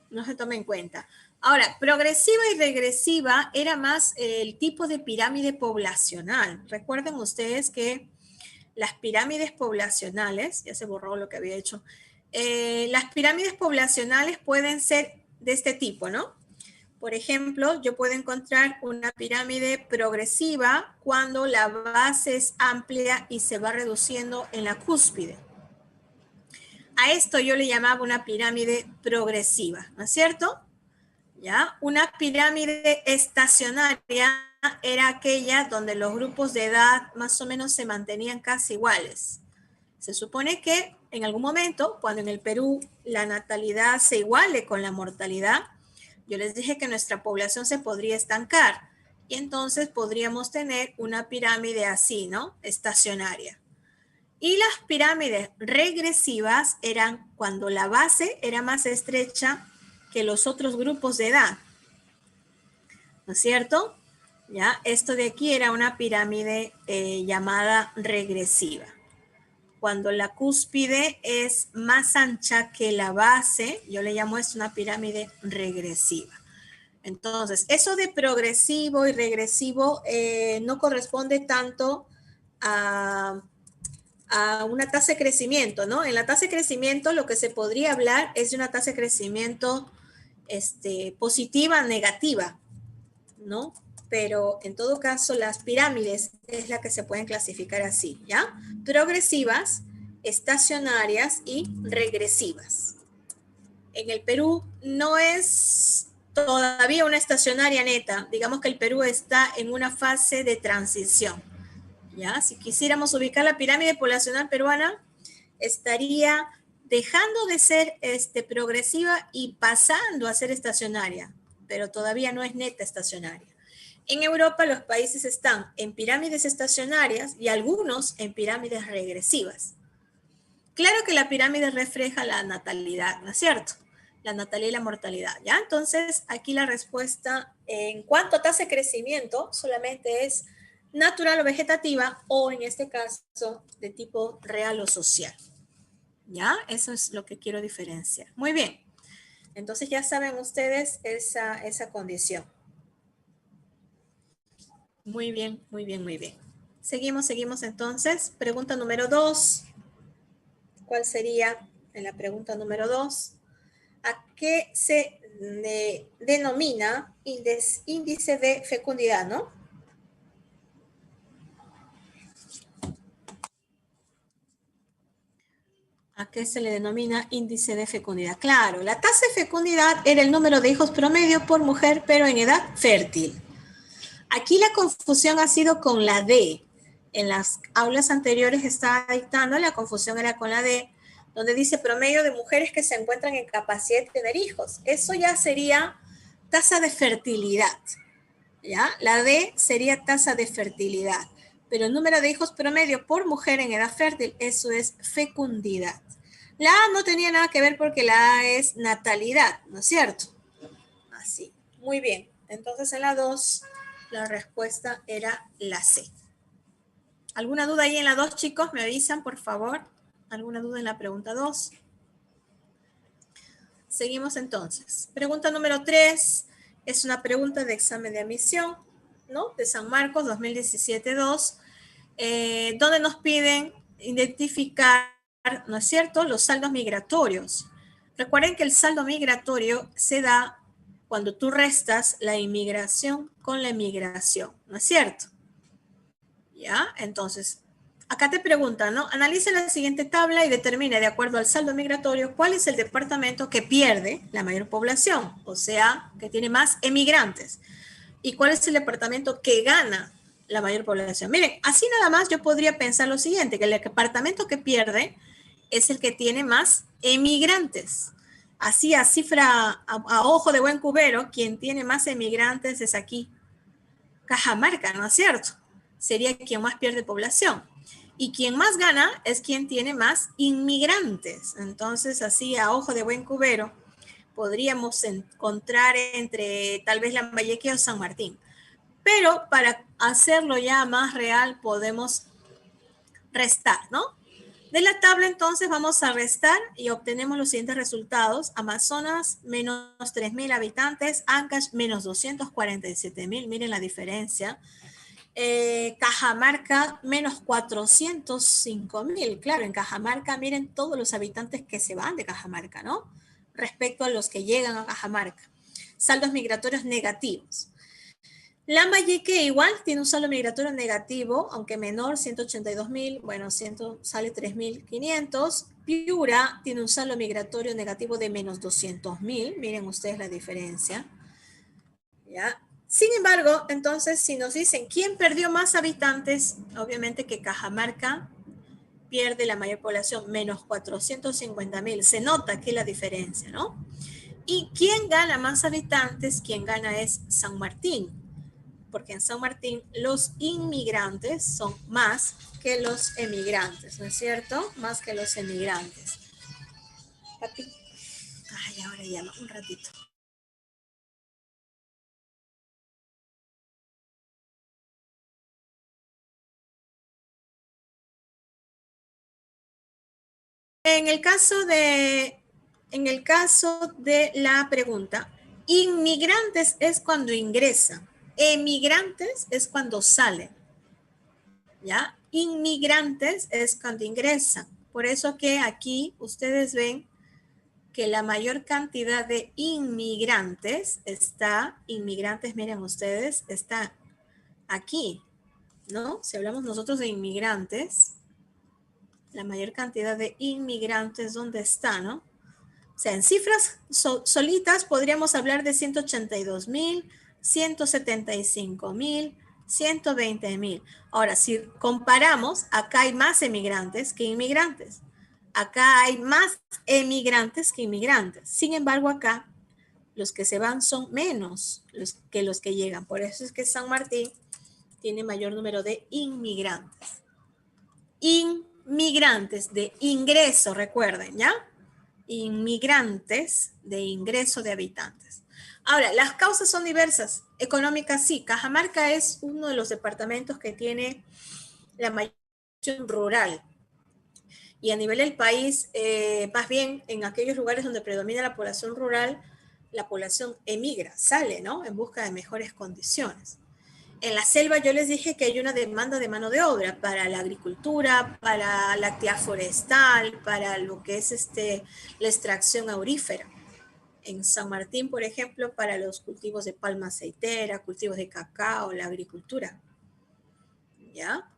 No se toma en cuenta. Ahora, progresiva y regresiva era más el tipo de pirámide poblacional. Recuerden ustedes que las pirámides poblacionales, ya se borró lo que había hecho, las pirámides poblacionales pueden ser de este tipo, ¿no? Por ejemplo, yo puedo encontrar una pirámide progresiva cuando la base es amplia y se va reduciendo en la cúspide. A esto yo le llamaba una pirámide progresiva, ¿no es cierto? ¿Ya? Una pirámide estacionaria era aquella donde los grupos de edad más o menos se mantenían casi iguales. Se supone que en algún momento, cuando en el Perú la natalidad se iguale con la mortalidad, yo les dije que nuestra población se podría estancar y entonces podríamos tener una pirámide así, ¿no? Estacionaria. Y las pirámides regresivas eran cuando la base era más estrecha que los otros grupos de edad. ¿No es cierto? ¿Ya? Esto de aquí era una pirámide llamada regresiva. Cuando la cúspide es más ancha que la base, yo le llamo esto una pirámide regresiva. Entonces, eso de progresivo y regresivo no corresponde tanto a una tasa de crecimiento, ¿no? En la tasa de crecimiento lo que se podría hablar es de una tasa de crecimiento positiva, negativa, ¿no? pero en todo caso las pirámides es la que se pueden clasificar así, ¿ya? Progresivas, estacionarias y regresivas. En el Perú no es todavía una estacionaria neta. Digamos que el Perú está en una fase de transición. ¿Ya? Si quisiéramos ubicar la pirámide poblacional peruana, estaría dejando de ser progresiva y pasando a ser estacionaria, pero todavía no es neta estacionaria. En Europa los países están en pirámides estacionarias y algunos en pirámides regresivas. Claro que la pirámide refleja la natalidad, ¿no es cierto? La natalidad y la mortalidad, ¿ya? Entonces, aquí la respuesta en cuanto a tasa de crecimiento solamente es natural o vegetativa o en este caso de tipo real o social, ¿ya? Eso es lo que quiero diferenciar. Muy bien. Entonces ya saben ustedes esa condición. Muy bien, muy bien, muy bien. Seguimos entonces. Pregunta número 2. ¿Cuál sería en la pregunta número 2? ¿A qué se denomina índice de fecundidad, no? ¿A qué se le denomina índice de fecundidad? Claro, la tasa de fecundidad era el número de hijos promedio por mujer, pero en edad fértil. Aquí la confusión ha sido con la D. En las aulas anteriores estaba dictando, la confusión era con la D, donde dice promedio de mujeres que se encuentran en capacidad de tener hijos. Eso ya sería tasa de fertilidad, ¿ya? La D sería tasa de fertilidad, pero el número de hijos promedio por mujer en edad fértil, eso es fecundidad. La A no tenía nada que ver porque la A es natalidad, ¿no es cierto? Así, muy bien. Entonces en la 2, la respuesta era la C. ¿Alguna duda ahí en la 2, chicos? ¿Me avisan, por favor? ¿Alguna duda en la pregunta 2? Seguimos entonces. Pregunta número 3 es una pregunta de examen de admisión, ¿no? De San Marcos 2017-2, donde nos piden identificar, ¿no es cierto?, los saldos migratorios. Recuerden que el saldo migratorio se da cuando tú restas la inmigración con la emigración, ¿no es cierto? ¿Ya? Entonces, acá te preguntan, ¿no? Analiza la siguiente tabla y determine, de acuerdo al saldo migratorio, cuál es el departamento que pierde la mayor población, o sea, que tiene más emigrantes, y cuál es el departamento que gana la mayor población. Miren, así nada más yo podría pensar lo siguiente, que el departamento que pierde es el que tiene más emigrantes. Así a cifra, a ojo de buen cubero, quien tiene más emigrantes es aquí, Cajamarca, ¿no es cierto? Sería quien más pierde población. Y quien más gana es quien tiene más inmigrantes. Entonces, así a ojo de buen cubero, podríamos encontrar entre tal vez Lambayeque o San Martín. Pero para hacerlo ya más real, podemos restar, ¿no? De la tabla, entonces, vamos a restar y obtenemos los siguientes resultados. Amazonas, menos 3.000 habitantes. Ancash, menos 247.000. Miren la diferencia. Cajamarca, menos 405.000. Claro, en Cajamarca, miren todos los habitantes que se van de Cajamarca, ¿no? Respecto a los que llegan a Cajamarca. Saldos migratorios negativos. Lambayeque igual tiene un saldo migratorio negativo, aunque menor, 182.000, bueno, sale 3.500. Piura tiene un saldo migratorio negativo de menos 200.000, miren ustedes la diferencia. ¿Ya? Sin embargo, entonces, si nos dicen quién perdió más habitantes, obviamente que Cajamarca pierde la mayor población, menos 450.000. Se nota aquí la diferencia, ¿no? ¿Y quién gana más habitantes? Quien gana es San Martín, porque en San Martín los inmigrantes son más que los emigrantes, ¿no es cierto? Más que los emigrantes. Papi. Ay, ahora ya no, un ratito. En el caso de la pregunta, inmigrantes es cuando ingresan, emigrantes es cuando salen, ¿ya? Inmigrantes es cuando ingresan. Por eso que aquí ustedes ven que la mayor cantidad de inmigrantes, miren ustedes, está aquí, ¿no? Si hablamos nosotros de inmigrantes, la mayor cantidad de inmigrantes, ¿dónde está, no? O sea, en cifras solitas podríamos hablar de 182,000, 175,000, 120,000. Ahora, si comparamos, acá hay más emigrantes que inmigrantes. Acá hay más emigrantes que inmigrantes. Sin embargo, acá los que se van son menos que los que llegan. Por eso es que San Martín tiene mayor número de inmigrantes. Inmigrantes de ingreso, recuerden, ¿ya? Inmigrantes de ingreso de habitantes. Ahora, las causas son diversas. Económicas, sí. Cajamarca es uno de los departamentos que tiene la mayor población rural. Y a nivel del país, más bien en aquellos lugares donde predomina la población rural, la población emigra, sale, ¿no? En busca de mejores condiciones. En la selva yo les dije que hay una demanda de mano de obra para la agricultura, para la actividad forestal, para lo que es la extracción aurífera. En San Martín, por ejemplo, para los cultivos de palma aceitera, cultivos de cacao, la agricultura. ¿Ya?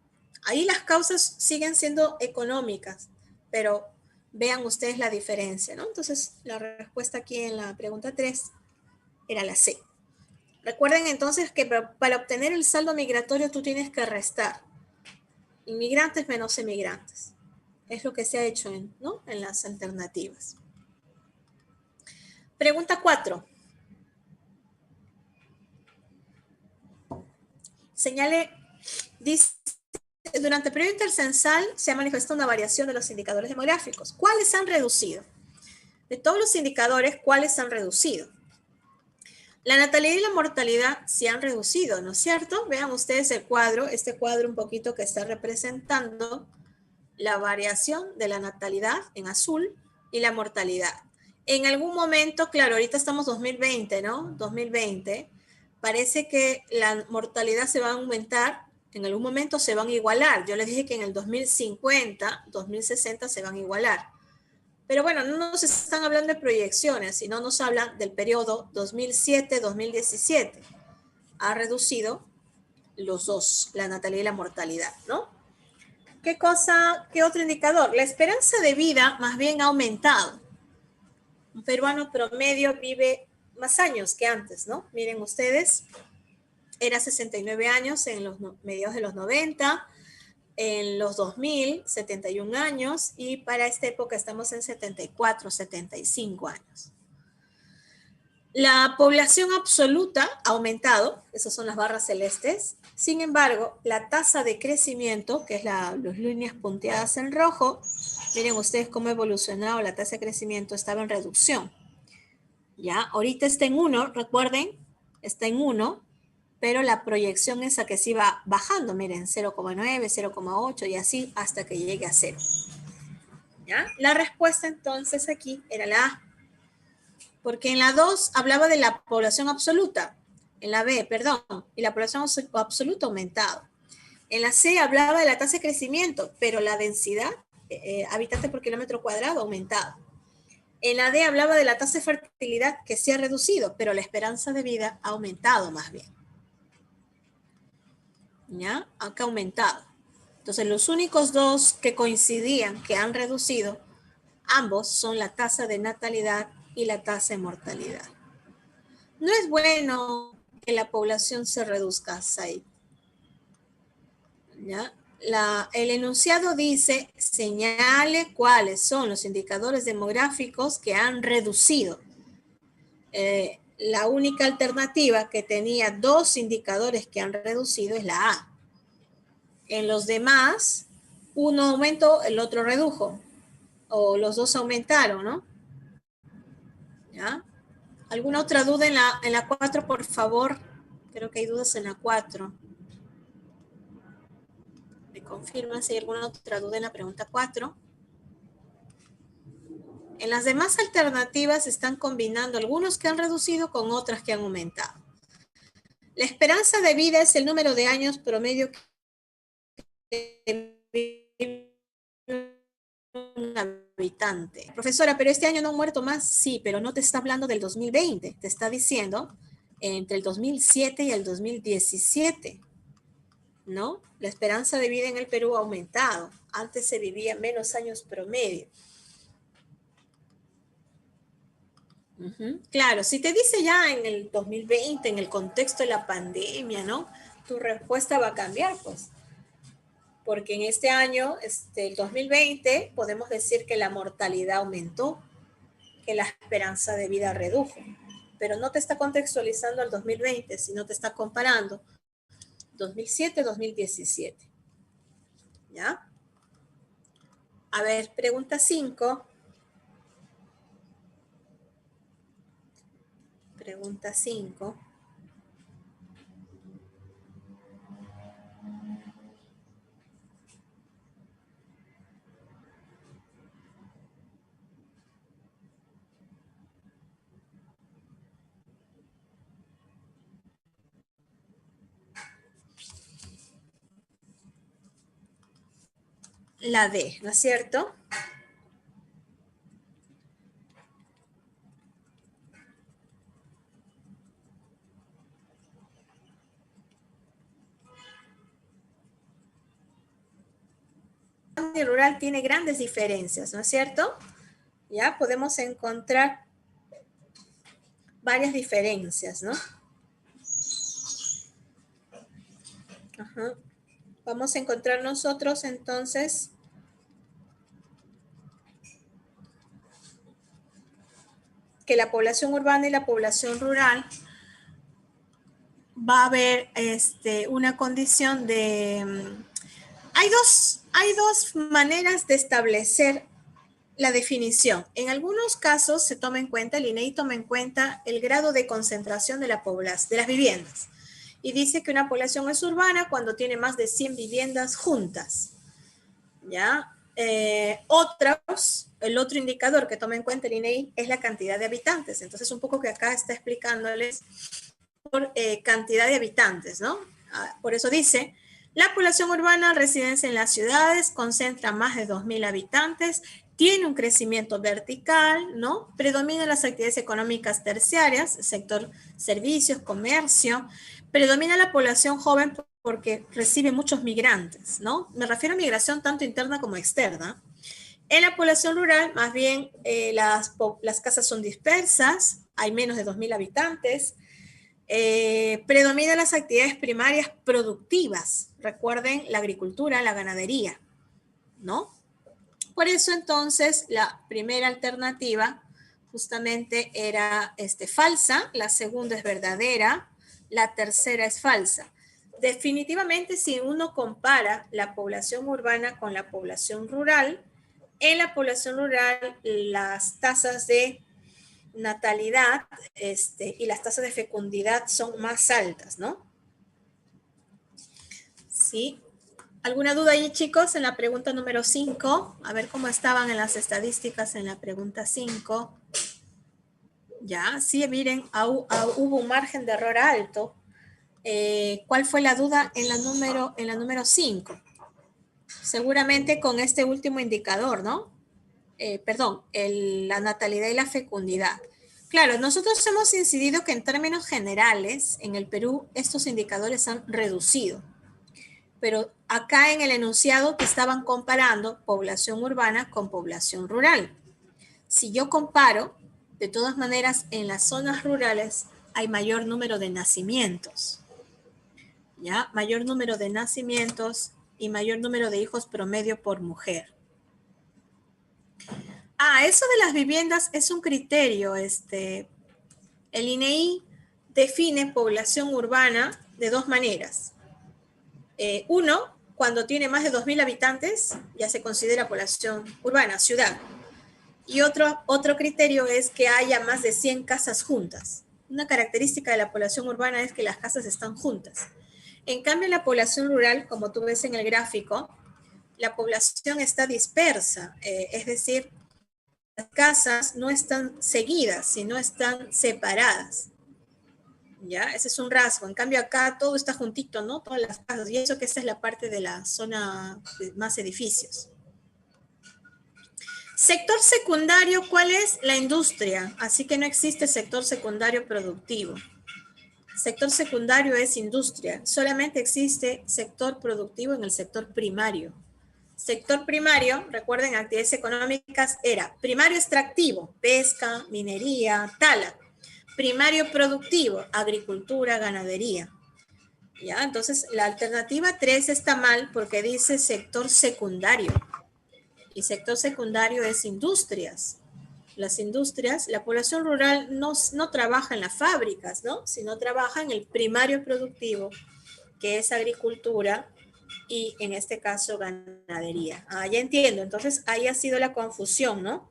Ahí las causas siguen siendo económicas, pero vean ustedes la diferencia, ¿no? Entonces, la respuesta aquí en la pregunta 3 era la C. Recuerden entonces que para obtener el saldo migratorio tú tienes que restar inmigrantes menos emigrantes. Es lo que se ha hecho ¿no? en las alternativas. Pregunta 4. Señale, dice, durante el periodo intercensal se ha manifestado una variación de los indicadores demográficos. ¿Cuáles han reducido? De todos los indicadores, ¿cuáles han reducido? La natalidad y la mortalidad se han reducido, ¿no es cierto? Vean ustedes el cuadro, este cuadro un poquito que está representando la variación de la natalidad en azul y la mortalidad. En algún momento, claro, ahorita estamos 2020, ¿no? 2020, parece que la mortalidad se va a aumentar, en algún momento se van a igualar. Yo les dije que en el 2050, 2060 se van a igualar. Pero bueno, no nos están hablando de proyecciones, sino nos hablan del periodo 2007-2017. Ha reducido los dos, la natalidad y la mortalidad, ¿no? ¿Qué otro indicador? La esperanza de vida más bien ha aumentado. Un peruano promedio vive más años que antes, ¿no? Miren ustedes, era 69 años en los mediados de los 90, en los 2000, 71 años, y para esta época estamos en 74, 75 años. La población absoluta ha aumentado, esas son las barras celestes. Sin embargo, la tasa de crecimiento, que es las líneas punteadas en rojo, miren ustedes cómo ha evolucionado la tasa de crecimiento, estaba en reducción. Ya, ahorita está en 1, recuerden, está en 1, pero la proyección es a que se iba bajando, miren, 0,9, 0,8 y así hasta que llegue a 0. ¿Ya? La respuesta entonces aquí era la A. Porque en la 2 hablaba de la población absoluta, en la B, perdón, y la población absoluta ha aumentado. En la C hablaba de la tasa de crecimiento, pero la densidad, habitantes por kilómetro cuadrado, ha aumentado. En la D hablaba de la tasa de fertilidad que se ha reducido, pero la esperanza de vida ha aumentado más bien. ¿Ya? Acá ha aumentado. Entonces, los únicos dos que coincidían que han reducido, ambos son la tasa de natalidad y la tasa de mortalidad. No es bueno que la población se reduzca, Said. ¿Ya? El enunciado dice, señale cuáles son los indicadores demográficos que han reducido. La única alternativa que tenía dos indicadores que han reducido es la A. En los demás, uno aumentó, el otro redujo. O los dos aumentaron, ¿no? ¿Ya? ¿Alguna otra duda en la 4, por favor? Creo que hay dudas en la 4. ¿Me confirman si hay alguna otra duda en la pregunta 4? En las demás alternativas están combinando algunos que han reducido con otras que han aumentado. La esperanza de vida es el número de años promedio que vive una habitante. Profesora, pero este año no han muerto más. Sí, pero no te está hablando del 2020. Te está diciendo entre el 2007 y el 2017. ¿No? La esperanza de vida en el Perú ha aumentado. Antes se vivía menos años promedio. Claro, si te dice ya en el 2020, en el contexto de la pandemia, ¿no? Tu respuesta va a cambiar, pues. Porque en este año, el 2020, podemos decir que la mortalidad aumentó, que la esperanza de vida redujo. Pero no te está contextualizando al 2020, sino te está comparando 2007-2017. ¿Ya? A ver, pregunta 5. Pregunta 5. La D, ¿no es cierto? El rural tiene grandes diferencias, ¿no es cierto? Ya podemos encontrar varias diferencias, ¿no? Ajá. Vamos a encontrar nosotros entonces que la población urbana y la población rural va a haber una condición de... Hay dos maneras de establecer la definición. En algunos casos se toma en cuenta, el INEI toma en cuenta el grado de concentración de la población, de las viviendas. Y dice que una población es urbana cuando tiene más de 100 viviendas juntas. ¿Ya? El otro indicador que toma en cuenta el INEI es la cantidad de habitantes. Entonces, un poco que acá está explicándoles por cantidad de habitantes, ¿no? Por eso dice, la población urbana residencia en las ciudades concentra más de 2.000 habitantes, tiene un crecimiento vertical, ¿no? Predominan las actividades económicas terciarias, sector servicios, comercio, predomina la población joven porque recibe muchos migrantes, ¿no? Me refiero a migración tanto interna como externa. En la población rural, más bien, las casas son dispersas, hay menos de 2.000 habitantes, predominan las actividades primarias productivas. Recuerden la agricultura, la ganadería, ¿no? Por eso entonces la primera alternativa justamente era falsa, la segunda es verdadera, la tercera es falsa. Definitivamente si uno compara la población urbana con la población rural, en la población rural las tasas de natalidad y las tasas de fecundidad son más altas, ¿no? Sí. ¿Alguna duda ahí, chicos, en la pregunta número 5? A ver cómo estaban en las estadísticas en la pregunta 5. Ya, sí, miren, hubo un margen de error alto. ¿Cuál fue la duda en la número 5? Seguramente con este último indicador, ¿no? Perdón, la natalidad y la fecundidad. Claro, nosotros hemos incidido que en términos generales, en el Perú, estos indicadores han reducido. Pero acá en el enunciado te estaban comparando población urbana con población rural. Si yo comparo, de todas maneras, en las zonas rurales hay mayor número de nacimientos, ¿ya? Mayor número de nacimientos y mayor número de hijos promedio por mujer. Eso de las viviendas es un criterio. El INEI define población urbana de dos maneras. Uno, cuando tiene más de 2.000 habitantes, ya se considera población urbana, ciudad. Y otro criterio es que haya más de 100 casas juntas. Una característica de la población urbana es que las casas están juntas. En cambio, en la población rural, como tú ves en el gráfico, la población está dispersa, es decir, las casas no están seguidas, sino están separadas. ¿Ya? Ese es un rasgo. En cambio acá todo está juntito, ¿no? Todas las casas. Y eso que esta es la parte de la zona de más edificios. Sector secundario, ¿cuál es? La industria, así que no existe sector secundario productivo. Sector secundario es industria, solamente existe sector productivo en el sector primario. Sector primario, recuerden, actividades económicas era primario extractivo, pesca, minería, tala. Primario productivo, agricultura, ganadería. ¿Ya? Entonces, la alternativa 3 está mal porque dice sector secundario. Y sector secundario es industrias. Las industrias, la población rural no trabaja en las fábricas, ¿no? Sino trabaja en el primario productivo, que es agricultura y en este caso ganadería. Ah, ya entiendo. Entonces, ahí ha sido la confusión, ¿no?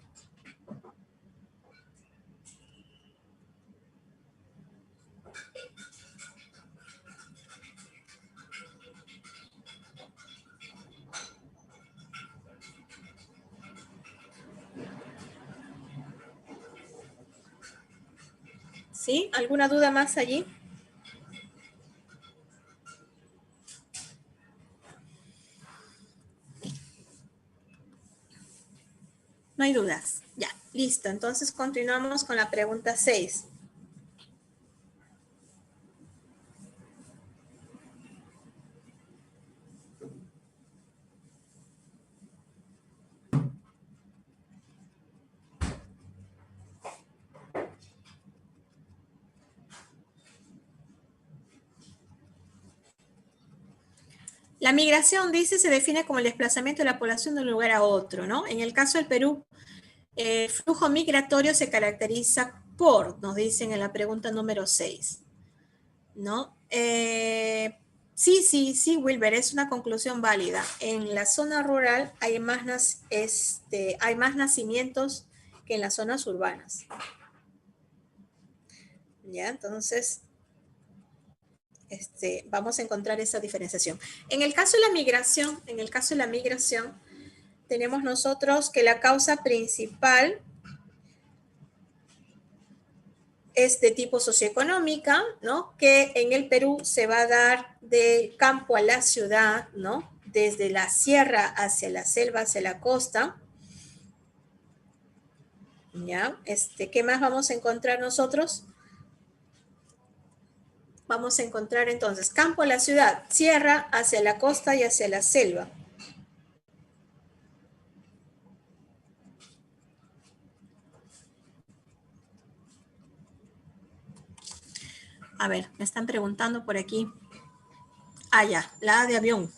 ¿Sí? ¿Alguna duda más allí? No hay dudas. Ya, listo. Entonces continuamos con la pregunta 6. La migración, dice, se define como el desplazamiento de la población de un lugar a otro, ¿no? En el caso del Perú, el flujo migratorio se caracteriza por, nos dicen en la pregunta número 6, ¿no? Sí, Wilber, es una conclusión válida. En la zona rural hay hay más nacimientos que en las zonas urbanas. ¿Ya? Entonces, vamos a encontrar esa diferenciación. En el caso de la migración, tenemos nosotros que la causa principal es de tipo socioeconómica, ¿no? Que en el Perú se va a dar del campo a la ciudad, ¿no? Desde la sierra hacia la selva, hacia la costa. ¿Ya? ¿Qué más vamos a encontrar nosotros? Vamos a encontrar entonces campo a la ciudad, sierra hacia la costa y hacia la selva. A ver, me están preguntando por aquí. Ah, ya, la A de avión.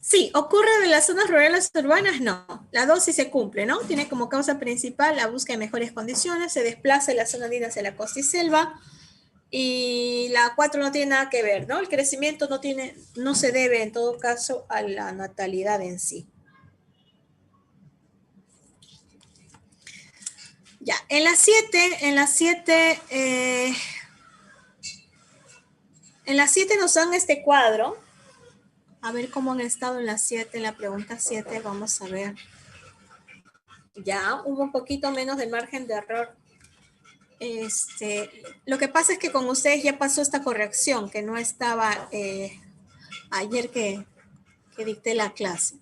Sí, ocurre de las zonas rurales urbanas, no. La 2 sí se cumple, ¿no? Tiene como causa principal la búsqueda de mejores condiciones, se desplaza de la zona andina hacia la costa y selva. Y la 4 no tiene nada que ver, ¿no? El crecimiento no se debe en todo caso a la natalidad en sí. Ya, en la 7 nos dan este cuadro. A ver cómo han estado en la 7, en la pregunta 7, vamos a ver. Ya, hubo un poquito menos de margen de error. Lo que pasa es que con ustedes ya pasó esta corrección, que no estaba ayer que dicté la clase.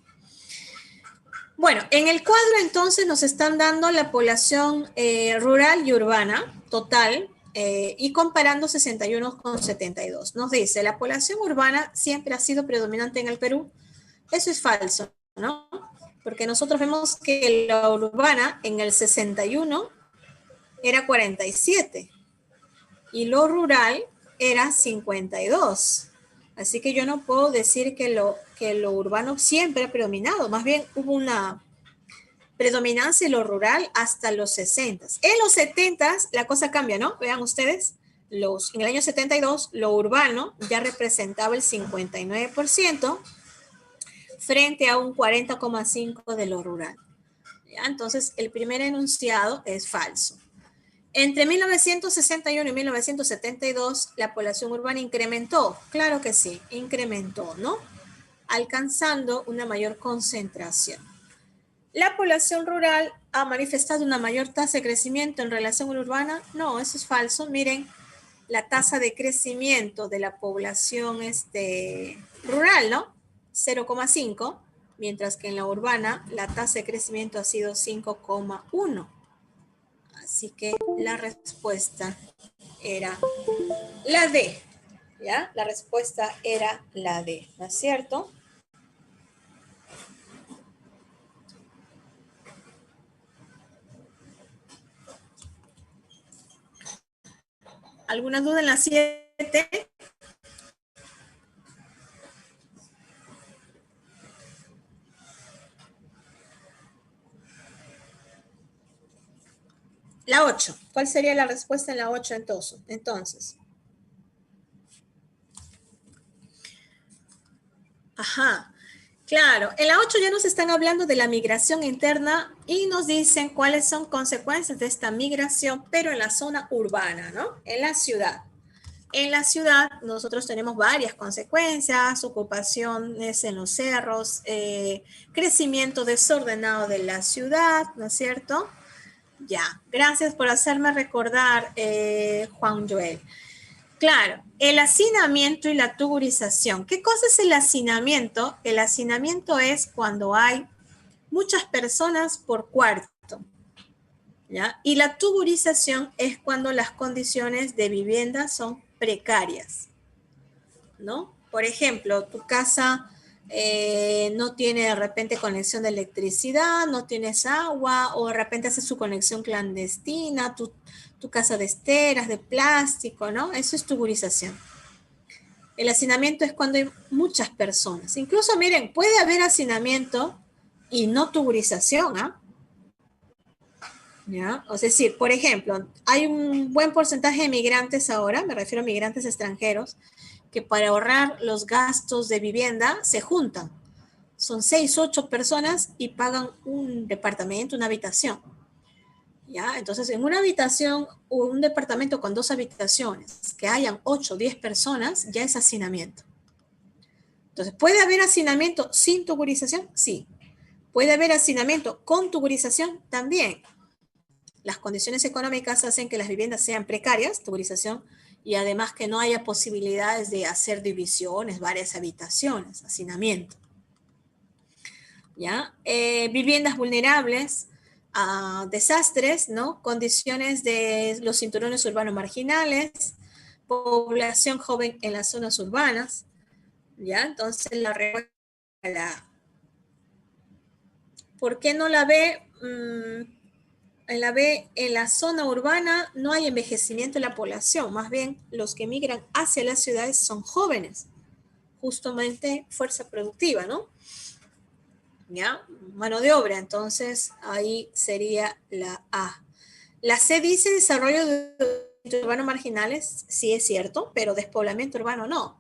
Bueno, en el cuadro entonces nos están dando la población rural y urbana total y comparando 61 con 72. Nos dice, la población urbana siempre ha sido predominante en el Perú. Eso es falso, ¿no? Porque nosotros vemos que la urbana en el 61 era 47 y lo rural era 52. Así que yo no puedo decir que lo urbano siempre ha predominado. Más bien hubo una predominancia en lo rural hasta los 60. En los 70 la cosa cambia, ¿no? Vean ustedes, en el año 72 lo urbano ya representaba el 59% frente a un 40,5% de lo rural. ¿Ya? Entonces, el primer enunciado es falso. Entre 1961 y 1972, la población urbana incrementó. Claro que sí, incrementó, ¿no? Alcanzando una mayor concentración. ¿La población rural ha manifestado una mayor tasa de crecimiento en relación a la urbana? No, eso es falso. Miren, la tasa de crecimiento de la población rural, ¿no? 0,5. mientras que en la urbana la tasa de crecimiento ha sido 5,1. Así que la respuesta era la D, ¿ya? La respuesta era la D, ¿no es cierto? ¿Alguna duda en la 7? La 8. ¿Cuál sería la respuesta en la 8 entonces? Ajá. Claro, en la 8 ya nos están hablando de la migración interna y nos dicen cuáles son consecuencias de esta migración, pero en la zona urbana, ¿no? En la ciudad. En la ciudad nosotros tenemos varias consecuencias, ocupaciones en los cerros, crecimiento desordenado de la ciudad, ¿no es cierto? Ya, gracias por hacerme recordar, Juan Joel. Claro, el hacinamiento y la tuburización. ¿Qué cosa es el hacinamiento? El hacinamiento es cuando hay muchas personas por cuarto, ¿ya? Y la tuburización es cuando las condiciones de vivienda son precarias, ¿no? Por ejemplo, tu casa no tiene de repente conexión de electricidad, no tienes agua, o de repente hace su conexión clandestina, tu casa de esteras, de plástico, ¿no? Eso es tuburización. El hacinamiento es cuando hay muchas personas. Incluso, miren, puede haber hacinamiento y no tuburización, ¿ah? ¿Ya? Es decir, por ejemplo, hay un buen porcentaje de migrantes ahora, me refiero a migrantes extranjeros, que para ahorrar los gastos de vivienda se juntan. Son 6, 8 personas y pagan un departamento, una habitación. ¿Ya? Entonces, en una habitación o un departamento con 2 habitaciones, que hayan 8, 10 personas, ya es hacinamiento. Entonces, ¿puede haber hacinamiento sin tuburización? Sí. ¿Puede haber hacinamiento con tuburización? También. Las condiciones económicas hacen que las viviendas sean precarias, tuburización, y además que no haya posibilidades de hacer divisiones, varias habitaciones, hacinamiento. ¿Ya? Viviendas vulnerables a desastres, ¿no? Condiciones de los cinturones urbanos marginales, población joven en las zonas urbanas, ¿ya? Entonces la respuesta la ¿por qué no la ve? En la B, en la zona urbana no hay envejecimiento de la población, más bien los que migran hacia las ciudades son jóvenes, justamente fuerza productiva, ¿no? ¿Ya? Mano de obra, entonces ahí sería la A. La C dice desarrollo de urbanos marginales, sí es cierto, pero despoblamiento urbano no.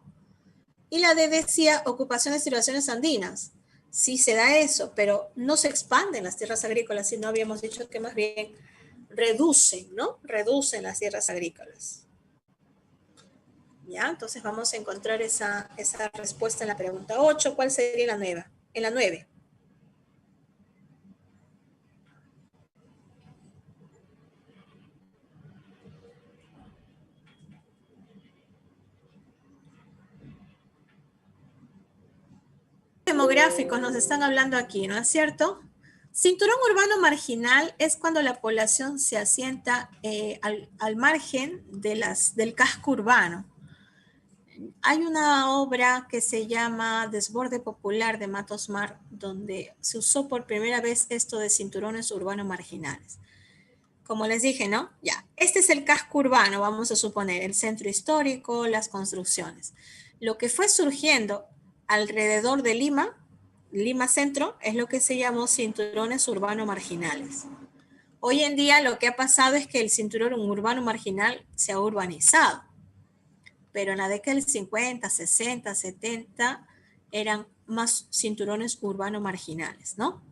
Y la D decía ocupación de situaciones andinas. Sí se da eso, pero no se expanden las tierras agrícolas, sino habíamos dicho que más bien reducen, ¿no? Reducen las tierras agrícolas. ¿Ya? Entonces vamos a encontrar esa respuesta en la pregunta 8. ¿Cuál sería la nueva? En la 9. Demográficos nos están hablando aquí, ¿no es cierto? Cinturón urbano marginal es cuando la población se asienta al margen del casco urbano. Hay una obra que se llama Desborde Popular de Matos Mar, donde se usó por primera vez esto de cinturones urbanos marginales. Como les dije, ¿no? Ya, este es el casco urbano, vamos a suponer, el centro histórico, las construcciones. Lo que fue surgiendo alrededor de Lima, Lima Centro, es lo que se llamó cinturones urbanos marginales. Hoy en día lo que ha pasado es que el cinturón urbano marginal se ha urbanizado, pero en la década del 50, 60, 70 eran más cinturones urbanos marginales, ¿no?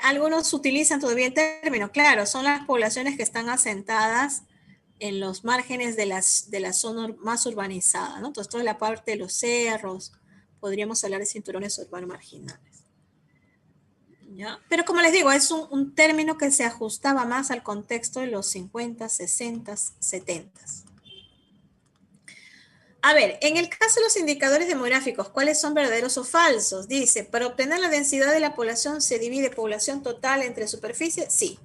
Algunos utilizan todavía el término, claro, son las poblaciones que están asentadas en los márgenes de la zona más urbanizada, ¿no? Entonces, toda la parte de los cerros, podríamos hablar de cinturones urbanos marginales. ¿Ya? Pero como les digo, es un término que se ajustaba más al contexto de los 50, 60, 70. A ver, en el caso de los indicadores demográficos, ¿cuáles son verdaderos o falsos? Dice, para obtener la densidad de la población se divide población total entre superficie. Sí.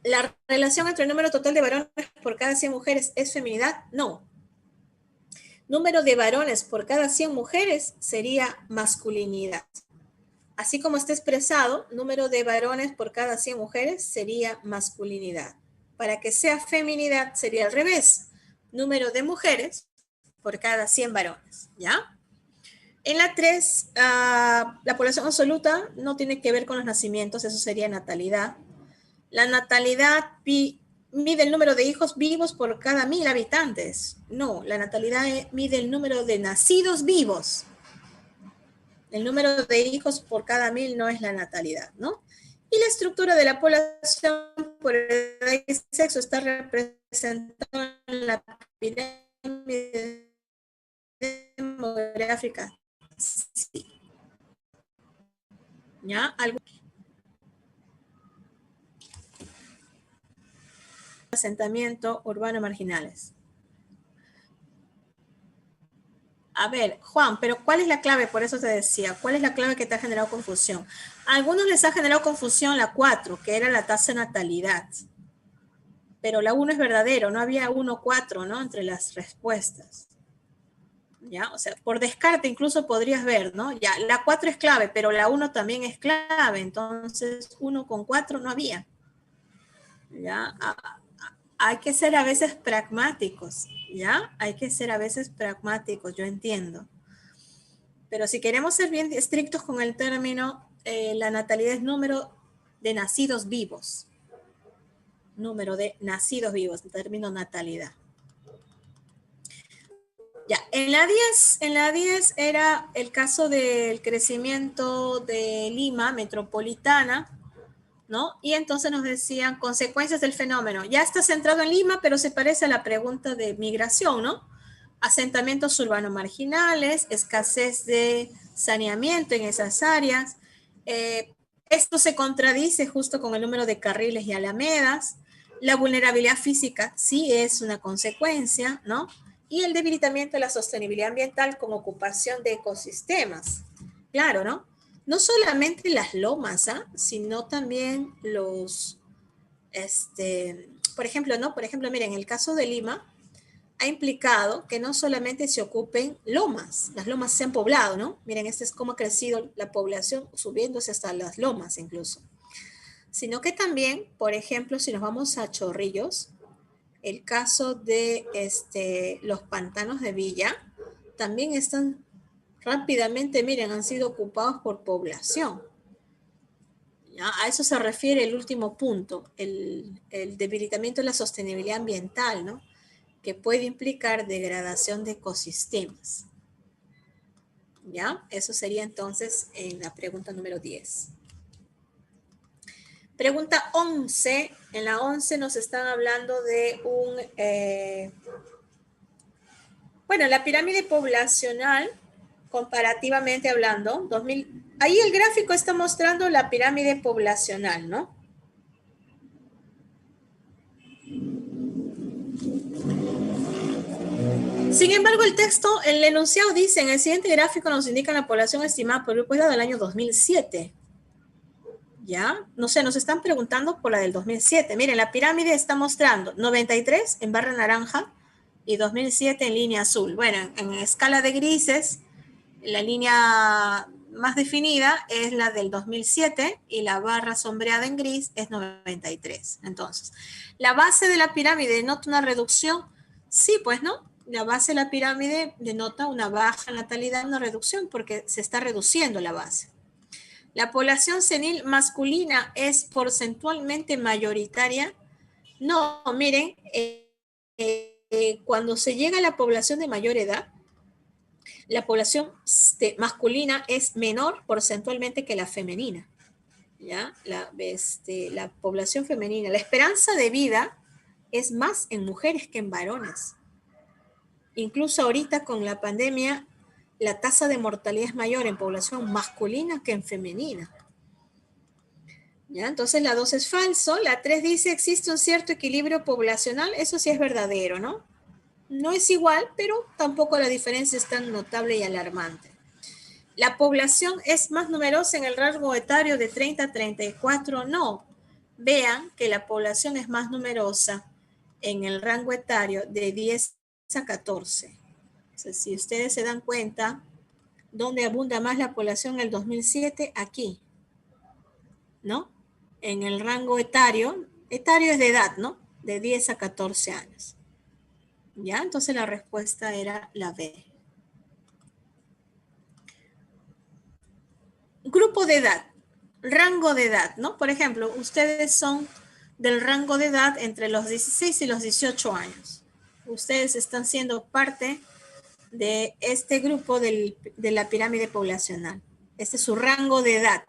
¿La relación entre el número total de varones por cada 100 mujeres es feminidad? No. Número de varones por cada 100 mujeres sería masculinidad. Así como está expresado, número de varones por cada 100 mujeres sería masculinidad. Para que sea feminidad sería al revés. Número de mujeres por cada 100 varones, ¿ya? En la 3, la población absoluta no tiene que ver con los nacimientos, eso sería natalidad. La natalidad mide el número de hijos vivos por cada 1000 habitantes. No, la natalidad mide el número de nacidos vivos. El número de hijos por cada 1000 no es la natalidad, ¿no? Y la estructura de la población por edad y sexo está representada en la pirámide demográfica. Sí. ¿Ya? Asentamiento urbano marginales. A ver, Juan, pero ¿cuál es la clave? Por eso te decía, ¿cuál es la clave que te ha generado confusión? A algunos les ha generado confusión la 4, que era la tasa de natalidad. Pero la 1 es verdadero, no había 1, 4, ¿no? Entre las respuestas. ¿Ya? O sea, por descarte incluso podrías ver, ¿no? Ya, la 4 es clave, pero la 1 también es clave. Entonces, 1 con 4 no había. ¿Ya? Hay que ser a veces pragmáticos, ¿ya? Hay que ser a veces pragmáticos, yo entiendo. Pero si queremos ser bien estrictos con el término, la natalidad es número de nacidos vivos. Número de nacidos vivos, el término natalidad. Ya, en la 10 era el caso del crecimiento de Lima metropolitana, ¿no? Y entonces nos decían consecuencias del fenómeno. Ya está centrado en Lima, pero se parece a la pregunta de migración, ¿no? Asentamientos urbanos marginales, escasez de saneamiento en esas áreas. Esto se contradice justo con el número de carriles y alamedas. La vulnerabilidad física sí es una consecuencia, ¿no? Y el debilitamiento de la sostenibilidad ambiental con ocupación de ecosistemas. Claro, ¿no? No solamente las lomas, sino también los, por ejemplo, ¿no? Por ejemplo, miren, en el caso de Lima, ha implicado que no solamente se ocupen lomas, las lomas se han poblado, ¿no? Miren, este es cómo ha crecido la población, subiéndose hasta las lomas incluso. Sino que también, por ejemplo, si nos vamos a Chorrillos, el caso de los pantanos de Villa, también están rápidamente, miren, han sido ocupados por población. ¿Ya? A eso se refiere el último punto, el debilitamiento de la sostenibilidad ambiental, ¿no? Que puede implicar degradación de ecosistemas. ¿Ya? Eso sería entonces en la pregunta número 10. Pregunta 11. En la 11 nos están hablando de bueno, la pirámide poblacional, comparativamente hablando, ahí el gráfico está mostrando la pirámide poblacional, ¿no? Sin embargo, el texto, el enunciado dice, en el siguiente gráfico nos indica la población estimada por el grupo de edad del año 2007. ¿Ya? No sé, nos están preguntando por la del 2007. Miren, la pirámide está mostrando 93 en barra naranja y 2007 en línea azul. Bueno, en escala de grises, la línea más definida es la del 2007 y la barra sombreada en gris es 93. Entonces, ¿la base de la pirámide denota una reducción? Sí, pues no. La base de la pirámide denota una baja natalidad, una reducción, porque se está reduciendo la base. ¿La población senil masculina es porcentualmente mayoritaria? No, miren, cuando se llega a la población de mayor edad, la población masculina es menor porcentualmente que la femenina. ¿Ya? La población femenina, la esperanza de vida es más en mujeres que en varones. Incluso ahorita con la pandemia, la tasa de mortalidad es mayor en población masculina que en femenina. ¿Ya? Entonces la 2 es falso, la 3 dice existe un cierto equilibrio poblacional, eso sí es verdadero, ¿no? No es igual, pero tampoco la diferencia es tan notable y alarmante. ¿La población es más numerosa en el rango etario de 30 a 34? No. Vean que la población es más numerosa en el rango etario de 10 a 14. O sea, si ustedes se dan cuenta, ¿dónde abunda más la población en el 2007? Aquí, ¿no? En el rango etario es de edad, ¿no? De 10 a 14 años. ¿Ya? Entonces la respuesta era la B. Grupo de edad, rango de edad, ¿no? Por ejemplo, ustedes son del rango de edad entre los 16 y los 18 años. Ustedes están siendo parte de este grupo de la pirámide poblacional. Este es su rango de edad.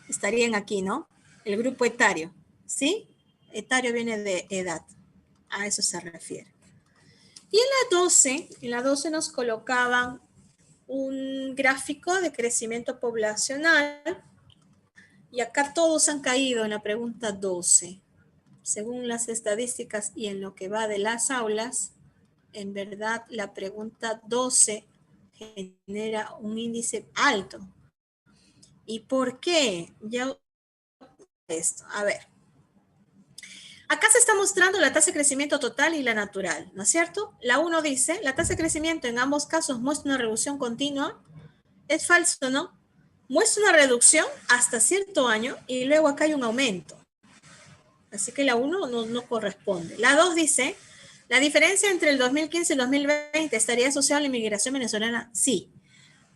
Estarían aquí, ¿no? El grupo etario, ¿sí? Etario viene de edad. A eso se refiere. Y en la 12 nos colocaban un gráfico de crecimiento poblacional y acá todos han caído en la pregunta 12. Según las estadísticas y en lo que va de las aulas, en verdad la pregunta 12 genera un índice alto. ¿Y por qué? Ya esto, a ver. Acá se está mostrando la tasa de crecimiento total y la natural, ¿no es cierto? La 1 dice, la tasa de crecimiento en ambos casos muestra una reducción continua. Es falso, ¿no? Muestra una reducción hasta cierto año y luego acá hay un aumento. Así que la 1 no corresponde. La 2 dice, ¿la diferencia entre el 2015 y el 2020 estaría asociada a la inmigración venezolana? Sí.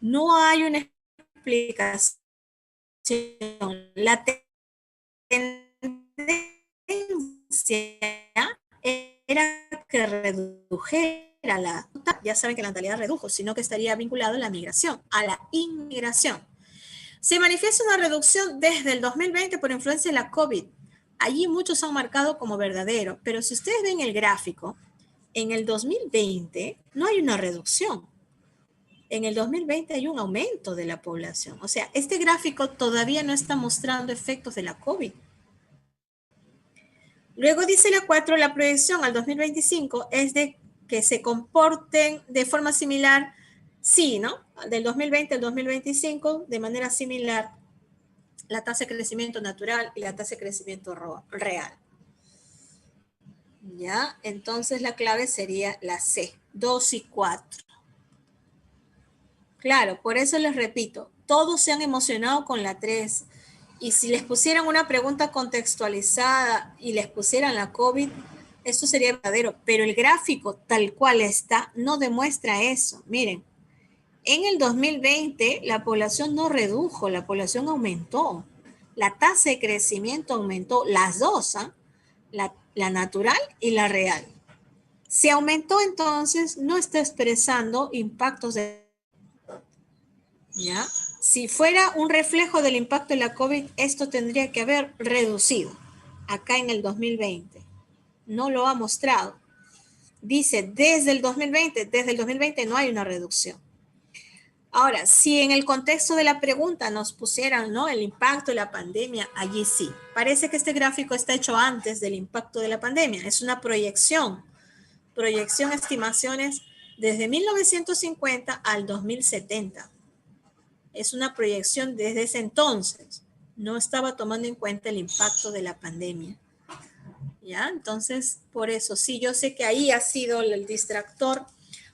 No hay una explicación. La tendencia era que redujera la... Ya saben que la natalidad redujo, sino que estaría vinculado a la migración, a la inmigración. Se manifiesta una reducción desde el 2020 por influencia de la COVID. Allí muchos han marcado como verdadero, pero si ustedes ven el gráfico, en el 2020 no hay una reducción. En el 2020 hay un aumento de la población. O sea, este gráfico todavía no está mostrando efectos de la COVID. Luego dice la 4, la proyección al 2025 es de que se comporten de forma similar, sí, ¿no? Del 2020 al 2025, de manera similar, la tasa de crecimiento natural y la tasa de crecimiento real. ¿Ya? Entonces la clave sería la C, 2 y 4. Claro, por eso les repito, todos se han emocionado con la 3. Y si les pusieran una pregunta contextualizada y les pusieran la COVID, eso sería verdadero. Pero el gráfico tal cual está no demuestra eso. Miren, en el 2020 la población no redujo, la población aumentó. La tasa de crecimiento aumentó, las dos, ¿eh? La natural y la real. Si aumentó, entonces no está expresando impactos de... ¿Ya? Si fuera un reflejo del impacto de la COVID, esto tendría que haber reducido acá en el 2020. No lo ha mostrado. Dice desde el 2020 no hay una reducción. Ahora, si en el contexto de la pregunta nos pusieran, ¿no?, el impacto de la pandemia, allí sí. Parece que este gráfico está hecho antes del impacto de la pandemia. Es una proyección. Proyección, estimaciones desde 1950 al 2070. Es una proyección desde ese entonces. No estaba tomando en cuenta el impacto de la pandemia. ¿Ya? Entonces, por eso, sí, yo sé que ahí ha sido el distractor,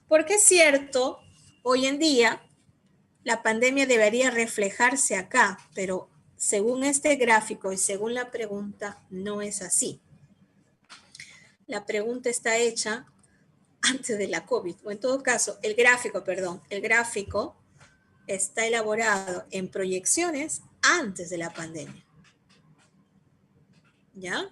porque es cierto, hoy en día, la pandemia debería reflejarse acá, pero según este gráfico y según la pregunta, no es así. La pregunta está hecha antes de la COVID, o en todo caso, el gráfico está elaborado en proyecciones antes de la pandemia. ¿Ya?